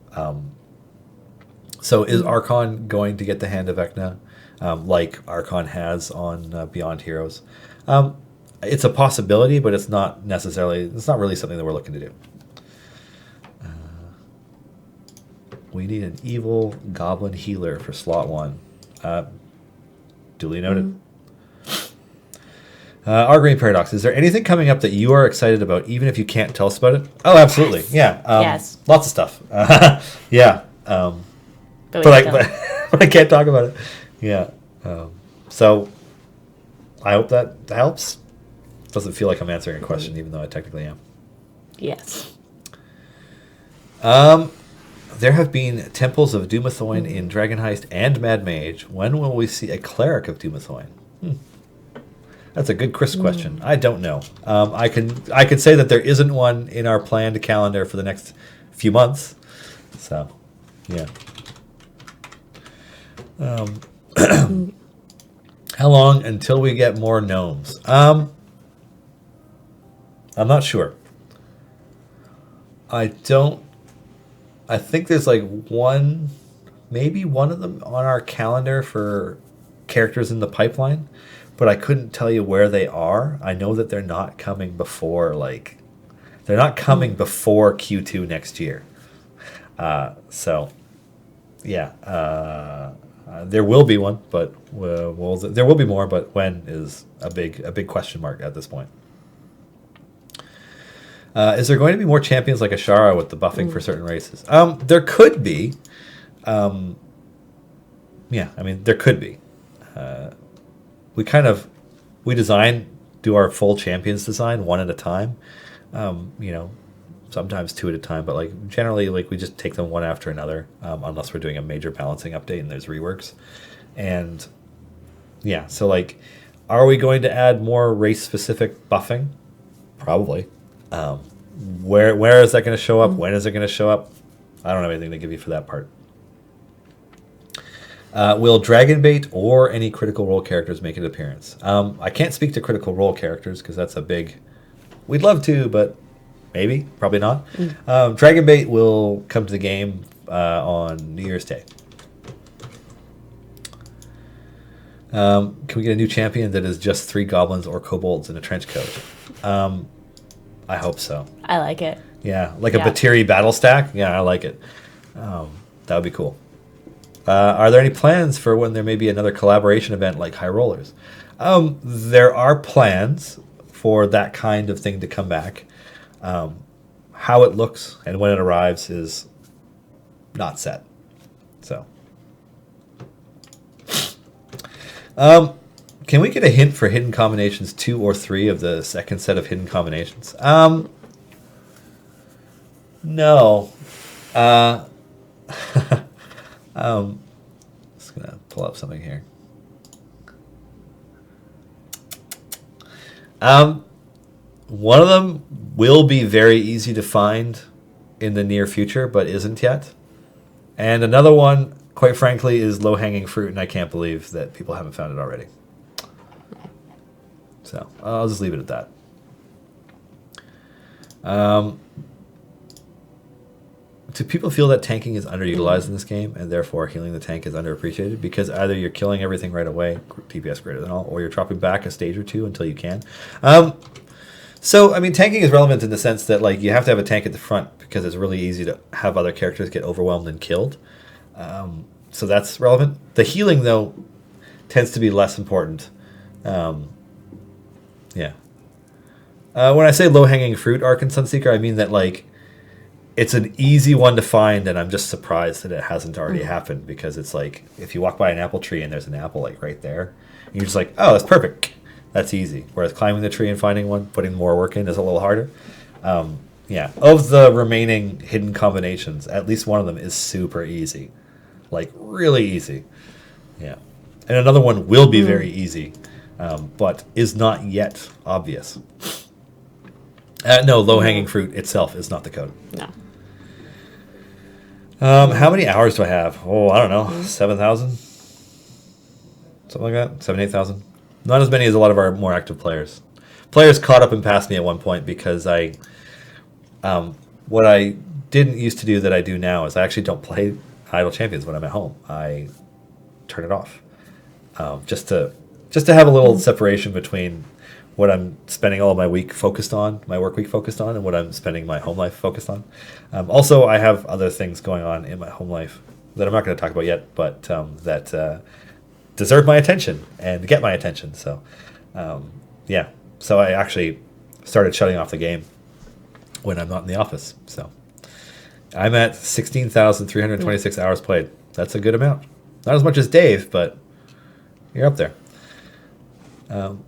So is Archon going to get the Hand of Vecna like Archon has on Beyond Heroes? It's a possibility, but it's not really something that we're looking to do. We need an evil goblin healer for slot 1. Duly noted. Our Green Paradox, is there anything coming up that you are excited about, even if you can't tell us about it? Oh, absolutely. Yes. Yeah. Yes. Lots of stuff. Yeah. But I can't talk about it. Yeah. So I hope that helps. Doesn't feel like I'm answering a question, even though I technically am. Yes. There have been temples of Dumathoin in Dragon Heist and Mad Mage. When will we see a cleric of Dumathoin? That's a good Chris question. I don't know. I can say that there isn't one in our planned calendar for the next few months. So, yeah. How long until we get more gnomes? I'm not sure. I think there's like maybe one of them on our calendar for characters in the pipeline, but I couldn't tell you where they are. I know that they're not coming before Q2 next year. So, yeah, there will be one, but there will be more. But when is a big question mark at this point. Is there going to be more champions like Ashara with the buffing for certain races? There could be. Yeah, I mean, there could be. We do our full champions design one at a time. Sometimes two at a time, but like generally, like we just take them one after another, unless we're doing a major balancing update and there's reworks. And Yeah, so like, are we going to add more race-specific buffing? Probably. Where is that going to show up? When is it going to show up? I don't have anything to give you for that part. Will Dragonbait or any Critical Role characters make an appearance? I can't speak to Critical Role characters because that's a big... We'd love to, but maybe, probably not. Dragonbait will come to the game on New Year's Day. Can we get a new champion that is just 3 goblins or kobolds in a trench coat? I hope so. I like it. Yeah, like a Batiri battle stack? Yeah, I like it. That would be cool. Are there any plans for when there may be another collaboration event like High Rollers? There are plans for that kind of thing to come back. How it looks and when it arrives is not set. So, can we get a hint for hidden combinations 2 or 3 of the second set of hidden combinations? No. Just gonna pull up something here. One of them will be very easy to find in the near future, but isn't yet. And another one, quite frankly, is low-hanging fruit, and I can't believe that people haven't found it already. So I'll just leave it at that. Do people feel that tanking is underutilized in this game, and therefore healing the tank is underappreciated? Because either you're killing everything right away, DPS greater than all, or you're dropping back a stage or 2 until you can. So, I mean, tanking is relevant in the sense that, like, you have to have a tank at the front because it's really easy to have other characters get overwhelmed and killed. So that's relevant. The healing, though, tends to be less important. Yeah. When I say low-hanging fruit, Archon and Sunseeker, I mean that, like, it's an easy one to find, and I'm just surprised that it hasn't already happened, because it's like, if you walk by an apple tree and there's an apple, like, right there, and you're just like, oh, that's perfect. That's easy. Whereas climbing the tree and finding one, putting more work in, is a little harder. Yeah. Of the remaining hidden combinations, at least one of them is super easy. Like, really easy. Yeah. And another one will be very easy, but is not yet obvious. No, low-hanging fruit itself is not the code. No. How many hours do I have? Oh, I don't know. 7,000? Something like that? 7,000, 8,000? Not as many as a lot of our more active players. Players caught up and passed me at one point because what I didn't used to do that I do now is I actually don't play IdleChampions when I'm at home. I turn it off. Just to have a little separation between what I'm spending all of my week focused on, my work week focused on, and what I'm spending my home life focused on. Also, I have other things going on in my home life that I'm not going to talk about yet, but that deserve my attention and get my attention. So, yeah. So I actually started shutting off the game when I'm not in the office. So I'm at 16,326 hours played. That's a good amount. Not as much as Dave, but you're up there. Can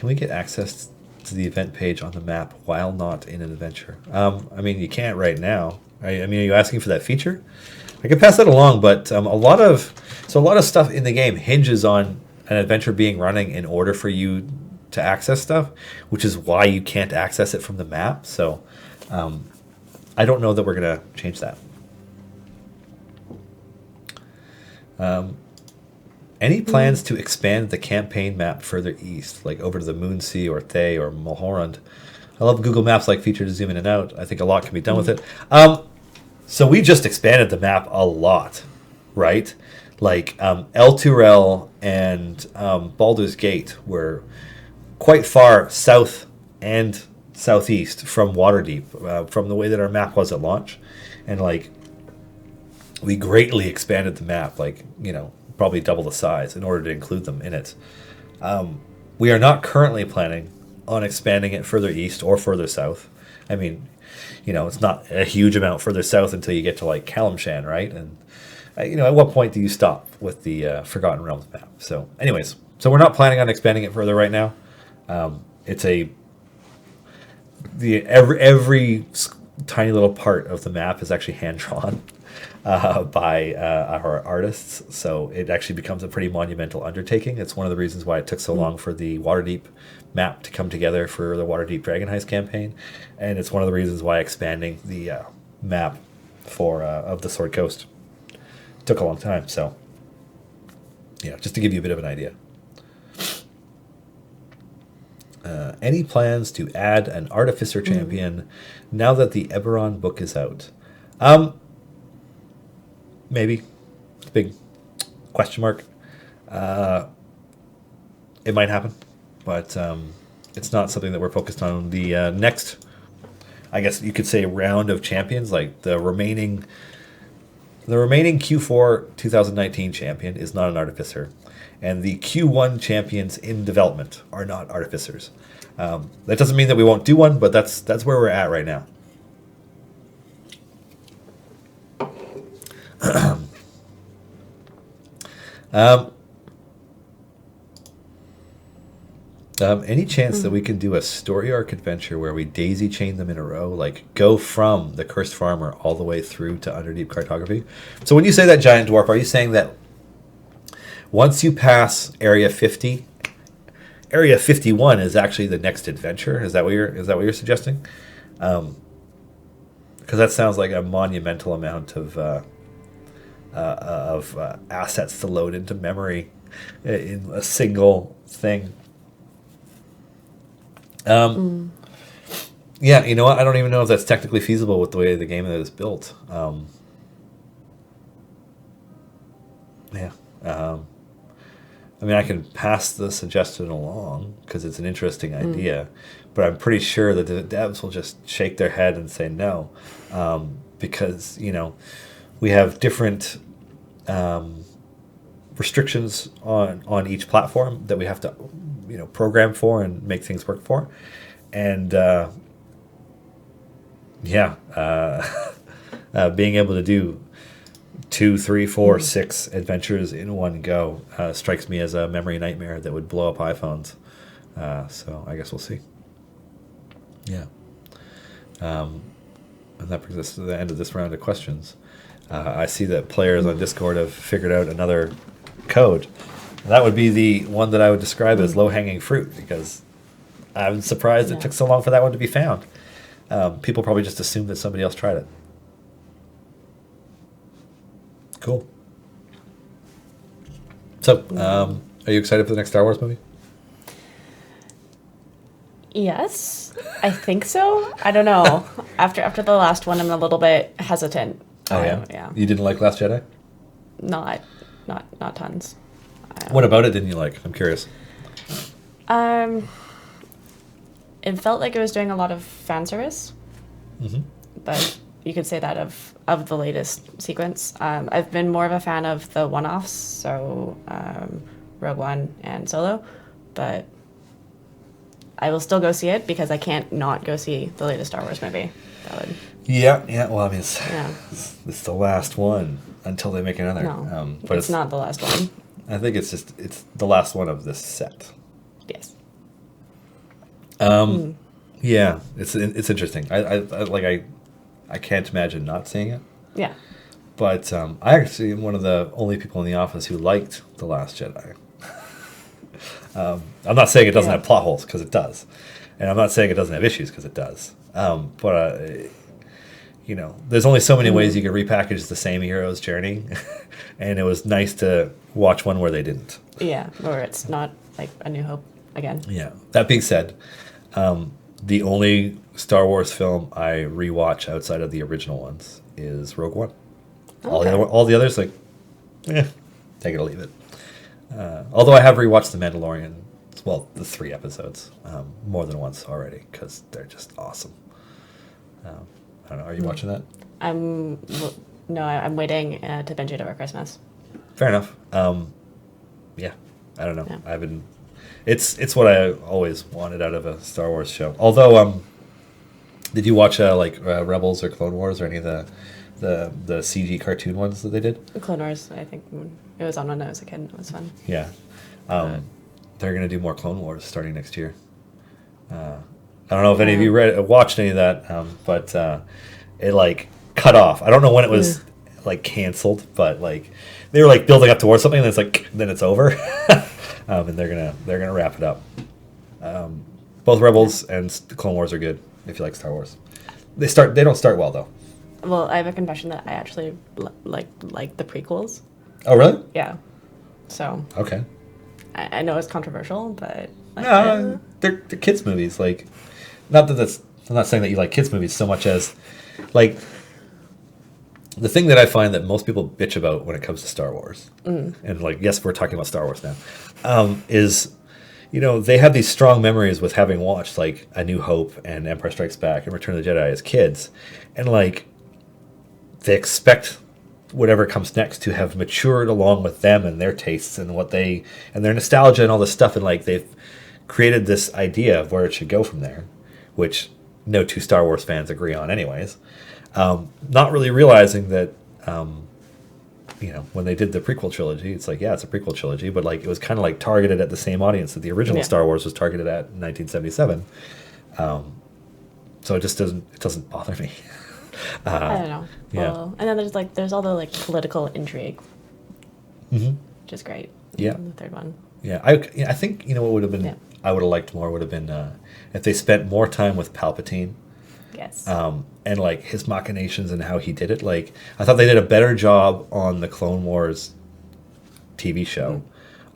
we get access to the event page on the map while not in an adventure? I mean, you can't right now. I mean, are you asking for that feature? I can pass that along, but a lot of stuff in the game hinges on an adventure being running in order for you to access stuff, which is why you can't access it from the map. So I don't know that we're going to change that. Any plans to expand the campaign map further east, like over to the Moonsea or Thay or Mulhorand? I love Google Maps like feature to zoom in and out. I think a lot can be done with it. So we just expanded the map a lot, right? Like El Turel and Baldur's Gate were quite far south and southeast from Waterdeep, from the way that our map was at launch. And like, we greatly expanded the map, like, you know, probably double the size in order to include them in it. We are not currently planning on expanding it further east or further south. I mean, you know, it's not a huge amount further south until you get to like Kalimshan, right? And you know, at what point do you stop with the Forgotten Realms map? So anyways, so we're not planning on expanding it further right now. It's every tiny little part of the map is actually hand drawn. by our artists. So it actually becomes a pretty monumental undertaking. It's one of the reasons why it took so long for the Waterdeep map to come together for the Waterdeep Dragon Heist campaign, and it's one of the reasons why expanding the map for of the Sword Coast took a long time. So yeah, just to give you a bit of an idea. Any plans to add an Artificer champion now that the Eberron book is out? Maybe. It's a big question mark. It might happen, but it's not something that we're focused on. The next, I guess you could say, round of champions, like the remaining Q4 2019 champion is not an Artificer, and the Q1 champions in development are not Artificers. That doesn't mean that we won't do one, but that's where we're at right now. Any chance that we can do a story arc adventure where we daisy chain them in a row, like go from the Cursed Farmer all the way through to Underdeep Cartography? So when you say that, Giant Dwarf, are you saying that once you pass Area 50, Area 51 is actually the next adventure? Is that what you're suggesting? Because that sounds like a monumental amount of assets to load into memory in a single thing. Yeah, you know what? I don't even know if that's technically feasible with the way the game is built. I mean, I can pass the suggestion along because it's an interesting idea, but I'm pretty sure that the devs will just shake their head and say no, because, you know, we have different restrictions on each platform that we have to, you know, program for and make things work for. And being able to do 2, 3, 4, 6 adventures in one go strikes me as a memory nightmare that would blow up iPhones. So I guess we'll see. Yeah. And that brings us to the end of this round of questions. I see that players on Discord have figured out another code. That would be the one that I would describe as low-hanging fruit, because I'm surprised it took so long for that one to be found. People probably just assumed that somebody else tried it. Cool. So, are you excited for the next Star Wars movie? Yes, I think so. I don't know. After the last one, I'm a little bit hesitant. Oh yeah, yeah. You didn't like Last Jedi? Not tons. What about it didn't you like? I'm curious. It felt like it was doing a lot of fan service, but you could say that of the latest sequence. I've been more of a fan of the one-offs, so Rogue One and Solo, but I will still go see it because I can't not go see the latest Star Wars movie. That would. Yeah. Well, I mean, it's the last one until they make another. No, but it's not the last one. I think it's the last one of this set. Yes. Yeah, it's interesting. I can't imagine not seeing it. Yeah. But I actually am one of the only people in the office who liked The Last Jedi. I'm not saying it doesn't have plot holes, because it does. And I'm not saying it doesn't have issues, because it does. But, you know, there's only so many ways you can repackage the same hero's journey. And it was nice to watch one where they didn't. Yeah, or it's not like A New Hope again. Yeah. That being said, the only Star Wars film I rewatch outside of the original ones is Rogue One. Okay. All the others, like, take it or leave it. Although I have rewatched The Mandalorian, well, the 3 episodes, more than once already, because they're just awesome. I don't know. Are you watching that? I'm waiting to binge it over Christmas. Fair enough. Yeah, I don't know. Yeah. I've been. It's what I always wanted out of a Star Wars show. Although, did you watch Rebels or Clone Wars or any of the CG cartoon ones that they did? Clone Wars, I think it was on when I was a kid. It was fun. Yeah, they're gonna do more Clone Wars starting next year. I don't know if any of you watched any of that, but it cut off. I don't know when it was like canceled, but like they were like building up towards something, and it's like then it's over, and they're gonna wrap it up. Both Rebels and the Clone Wars are good if you like Star Wars. They don't start well though. Well, I have a confession that I actually like the prequels. Oh really? Yeah. So Okay. I know it's controversial, but like, No, they're kids movies. Like, not that that's. I'm not saying that you like kids movies so much as, like, the thing that I find that most people bitch about when it comes to Star Wars, and like, yes, we're talking about Star Wars now, is, you know, they have these strong memories with having watched like A New Hope and Empire Strikes Back and Return of the Jedi as kids, and like, they expect whatever comes next to have matured along with them and their tastes and what they and their nostalgia and all this stuff, and like they've created this idea of where it should go from there, which no two Star Wars fans agree on anyways, not really realizing that you know, when they did the prequel trilogy, it's like, yeah, it's a prequel trilogy, but like it was kind of like targeted at the same audience that the original Star Wars was targeted at in 1977. So it just doesn't bother me. I don't know. Yeah. Well, and then there's all the like political intrigue, which is great. Yeah. in the third one. Yeah, I think, you know, what would have been, Yeah. I would have liked more would have been if they spent more time with Palpatine, Yes. and like his machinations and how he did it. Like, I thought they did a better job on the Clone Wars TV show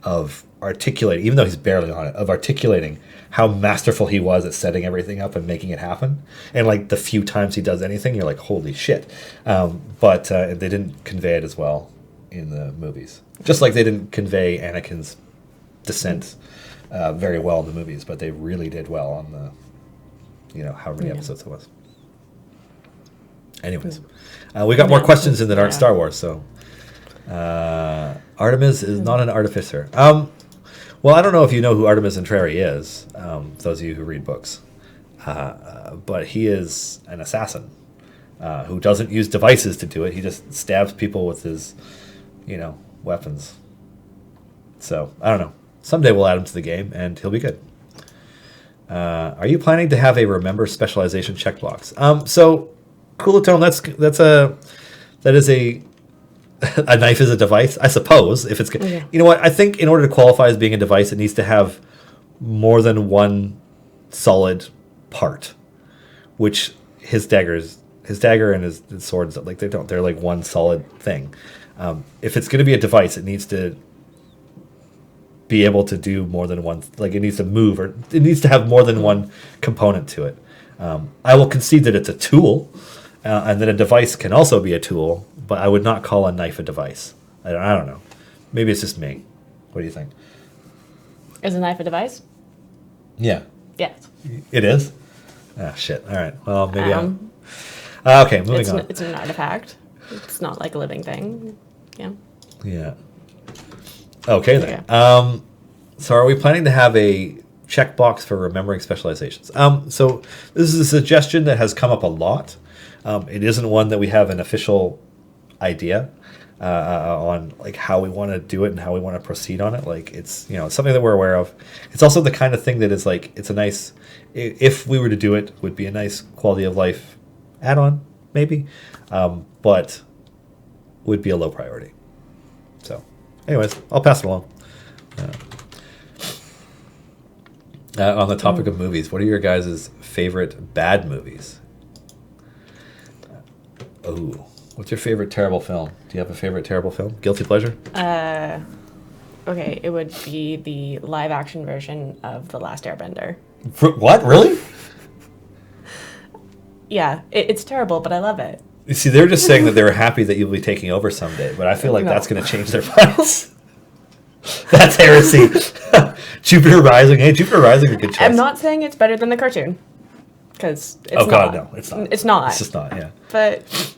of articulating, even though he's barely on it, of articulating how masterful he was at setting everything up and making it happen. And like the few times he does anything, you're like, holy shit. But they didn't convey it as well in the movies. Just like they didn't convey Anakin's descent very well in the movies, but they really did well on the, you know, how many episodes it was. Anyways, we got more questions in that aren't Star Wars, so Artemis is not an artificer. Well, I don't know if you know who Artemis Entreri is, those of you who read books, but he is an assassin who doesn't use devices to do it. He just stabs people with his, you know, weapons. So, I don't know. Someday we'll add him to the game, and he'll be good. Are you planning to have a remember specialization checkbox? So, Coolatone, that is a knife is a device, I suppose. If it's Okay. You know what, I think in order to qualify as being a device, it needs to have more than one solid part, which his dagger and his swords, like they're like one solid thing. If it's going to be a device, it needs to be able to do more than one, like it needs to move, or it needs to have more than one component to it. I will concede that it's a tool, and that a device can also be a tool, but I would not call a knife a device. I don't know. Maybe it's just me. What do you think? Is a knife a device? Yeah. Yes. It is? Ah, shit. All right. Well, maybe okay, moving It's on. it's an artifact. It's not like a living thing. Yeah. Yeah. Okay, then. Okay. So are we planning to have a checkbox for remembering specializations? So this is a suggestion that has come up a lot. It isn't one that we have an official idea on like how we want to do it and how we want to proceed on it. Like it's, you know, it's something that we're aware of. It's also the kind of thing that is like, it's a nice, if we were to do it, would be a nice quality of life add-on, maybe, but would be a low priority. So anyways, I'll pass it along. On the topic of movies, what are your guys' favorite bad movies? What's your favorite terrible film? Do you have a favorite terrible film? Guilty pleasure? Okay, it would be the live action version of The Last Airbender. What? Really? Yeah, it's terrible, but I love it. You see, they're just saying that they were happy that you'll be taking over someday, but I feel like that's going to change their minds. That's heresy. Jupiter Rising. Hey, Jupiter Rising is a good choice. I'm not saying it's better than the cartoon, because it's Oh, God, not. no, it's not. It's not. It's just not, yeah. But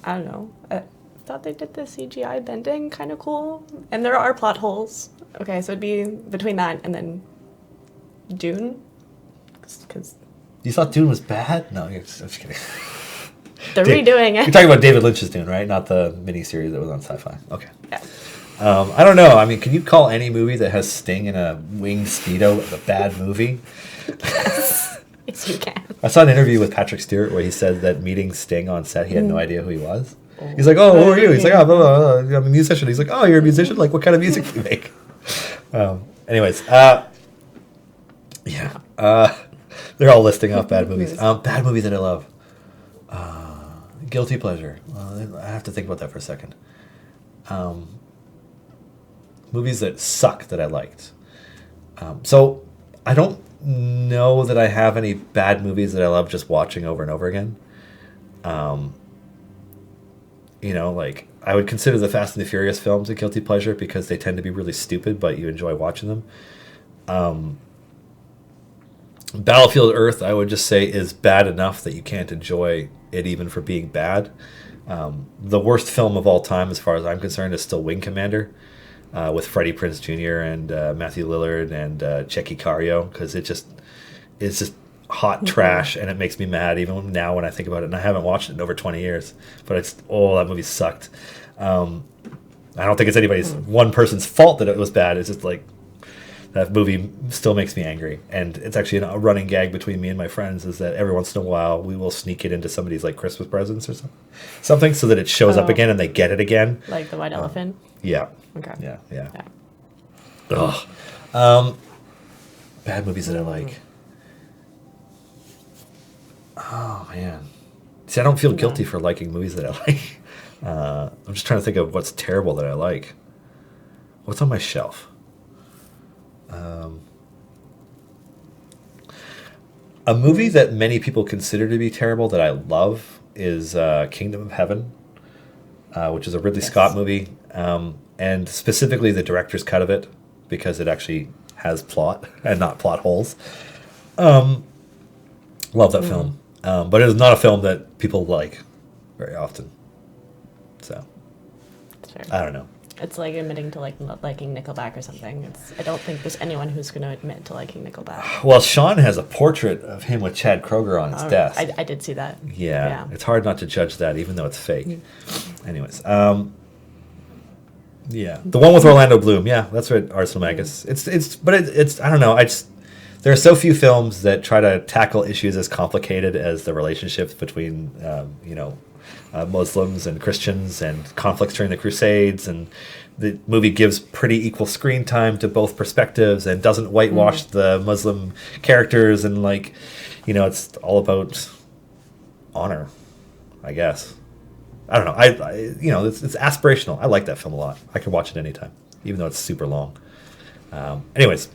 I don't know. I thought they did the CGI bending kind of cool, and there are plot holes. Okay, so it'd be between that and then Dune, because You thought Dune was bad? No, I'm just kidding. they're redoing it. You're talking about David Lynch's Dune, right? Not the miniseries that was on Sci-Fi. Okay. Yeah. I don't know. I mean, can you call any movie that has Sting in a winged Speedo a bad movie? Yes, you can. I saw an interview with Patrick Stewart where he said that meeting Sting on set, he had no idea who he was. He's like, oh, who are you? He's like, oh, blah, blah, blah. I'm a musician. He's like, oh, you're a musician? Like, what kind of music do you make? Anyways, yeah. They're all listing off bad movies. Bad movies that I love. Guilty pleasure. I have to think about that for a second. Movies that suck that I liked. So I don't know that I have any bad movies that I love just watching over and over again. Like I would consider the Fast and the Furious films a guilty pleasure because they tend to be really stupid, but you enjoy watching them. Battlefield Earth, I would just say, is bad enough that you can't enjoy it even for being bad. The worst film of all time, as far as I'm concerned, is still Wing Commander, with Freddie Prinze Jr. and Matthew Lillard and Checky Cario, because it's just hot trash, and it makes me mad even now when I think about it. And I haven't watched it in over 20 years, but that movie sucked. I don't think it's anybody's one person's fault that it was bad. It's just like that movie still makes me angry, and it's actually a running gag between me and my friends is that every once in a while we will sneak it into somebody's like Christmas presents or something so that it shows up again and they get it again. Like the white elephant. Yeah. Okay. Yeah. Ugh. Bad movies that I like. Oh man. See, I don't feel guilty for liking movies that I like. I'm just trying to think of what's terrible that I like. What's on my shelf? A movie that many people consider to be terrible that I love is Kingdom of Heaven, which is a Ridley Scott movie, and specifically the director's cut of it because it actually has plot and not plot holes. Love that film, but it is not a film that people like very often. So I don't know. It's like admitting to not liking Nickelback or something. I don't think there's anyone who's going to admit to liking Nickelback. Well, Sean has a portrait of him with Chad Kroeger on his desk. I did see that. Yeah, it's hard not to judge that, even though it's fake. Anyways, yeah, the one with Orlando Bloom. Yeah, that's right, Arsenal Magus. It's I don't know. There are so few films that try to tackle issues as complicated as the relationships between Muslims and Christians and conflicts during the Crusades, and the movie gives pretty equal screen time to both perspectives and doesn't whitewash the Muslim characters, and it's all about honor, I guess. I don't know. It's aspirational. I like that film a lot. I could watch it anytime, even though it's super long. Anyways,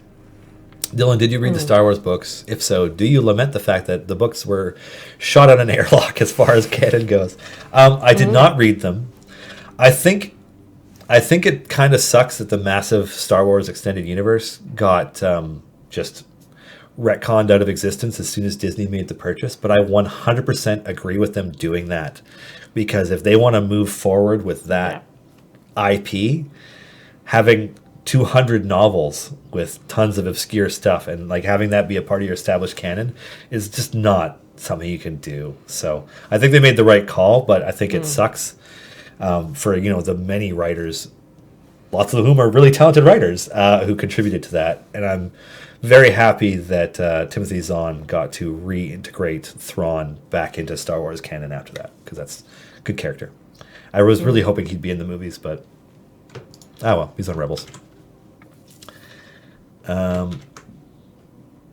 Dylan, did you read the Star Wars books? If so, do you lament the fact that the books were shot on an airlock as far as canon goes? I did not read them. I think it kind of sucks that the massive Star Wars extended universe got just retconned out of existence as soon as Disney made the purchase. But I 100% agree with them doing that, because if they want to move forward with that IP, having 200 novels with tons of obscure stuff and having that be a part of your established canon is just not something you can do. So I think they made the right call, but I think it sucks for the many writers, lots of whom are really talented writers, who contributed to that. And I'm very happy that Timothy Zahn got to reintegrate Thrawn back into Star Wars canon after that, because that's a good character. I was really hoping he'd be in the movies, but he's on Rebels. All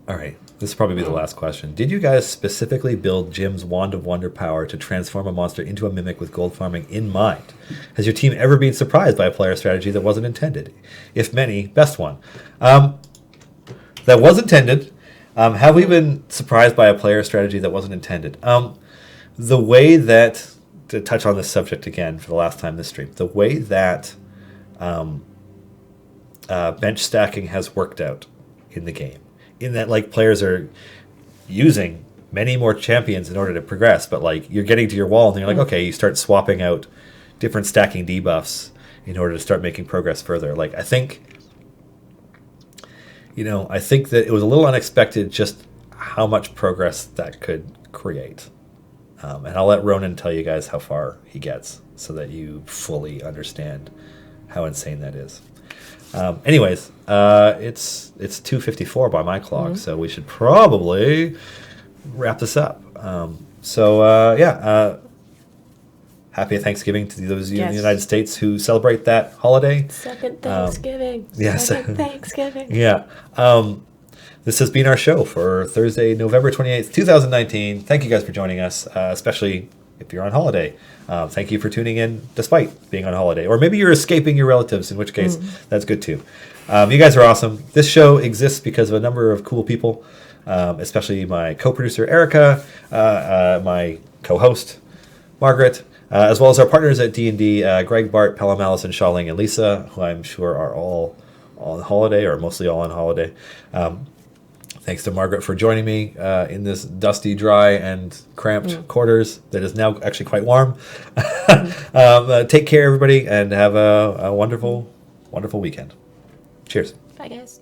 right, this will probably be the last question. Did you guys specifically build Jim's Wand of Wonder power to transform a monster into a mimic with gold farming in mind? Has your team ever been surprised by a player strategy that wasn't intended? If many, best one. That was intended. Have we been surprised by a player strategy that wasn't intended? The way that, to touch on this subject again for the last time this stream, the way that bench stacking has worked out in the game, in that players are using many more champions in order to progress, but you're getting to your wall and you're okay, you start swapping out different stacking debuffs in order to start making progress further. I think that it was a little unexpected just how much progress that could create. And I'll let Ronan tell you guys how far he gets so that you fully understand how insane that is. Anyways, it's 2:54 by my clock, so we should probably wrap this up. Have happy Thanksgiving to those of you in the Yes. United States who celebrate that holiday. Second Thanksgiving. yes. Second Thanksgiving. Yeah. This has been our show for Thursday, November 28th, 2019. Thank you guys for joining us, especially if you're on holiday. Thank you for tuning in despite being on holiday. Or maybe you're escaping your relatives, in which case that's good too. You guys are awesome. This show exists because of a number of cool people, especially my co-producer, Erica, my co-host, Margaret, as well as our partners at D&D, Greg, Bart, Pelham, Allison, Shawling, and Lisa, who I'm sure are all on holiday or mostly all on holiday. Thanks to Margaret for joining me in this dusty, dry, and cramped quarters that is now actually quite warm. Take care, everybody, and have a wonderful, wonderful weekend. Cheers. Bye, guys.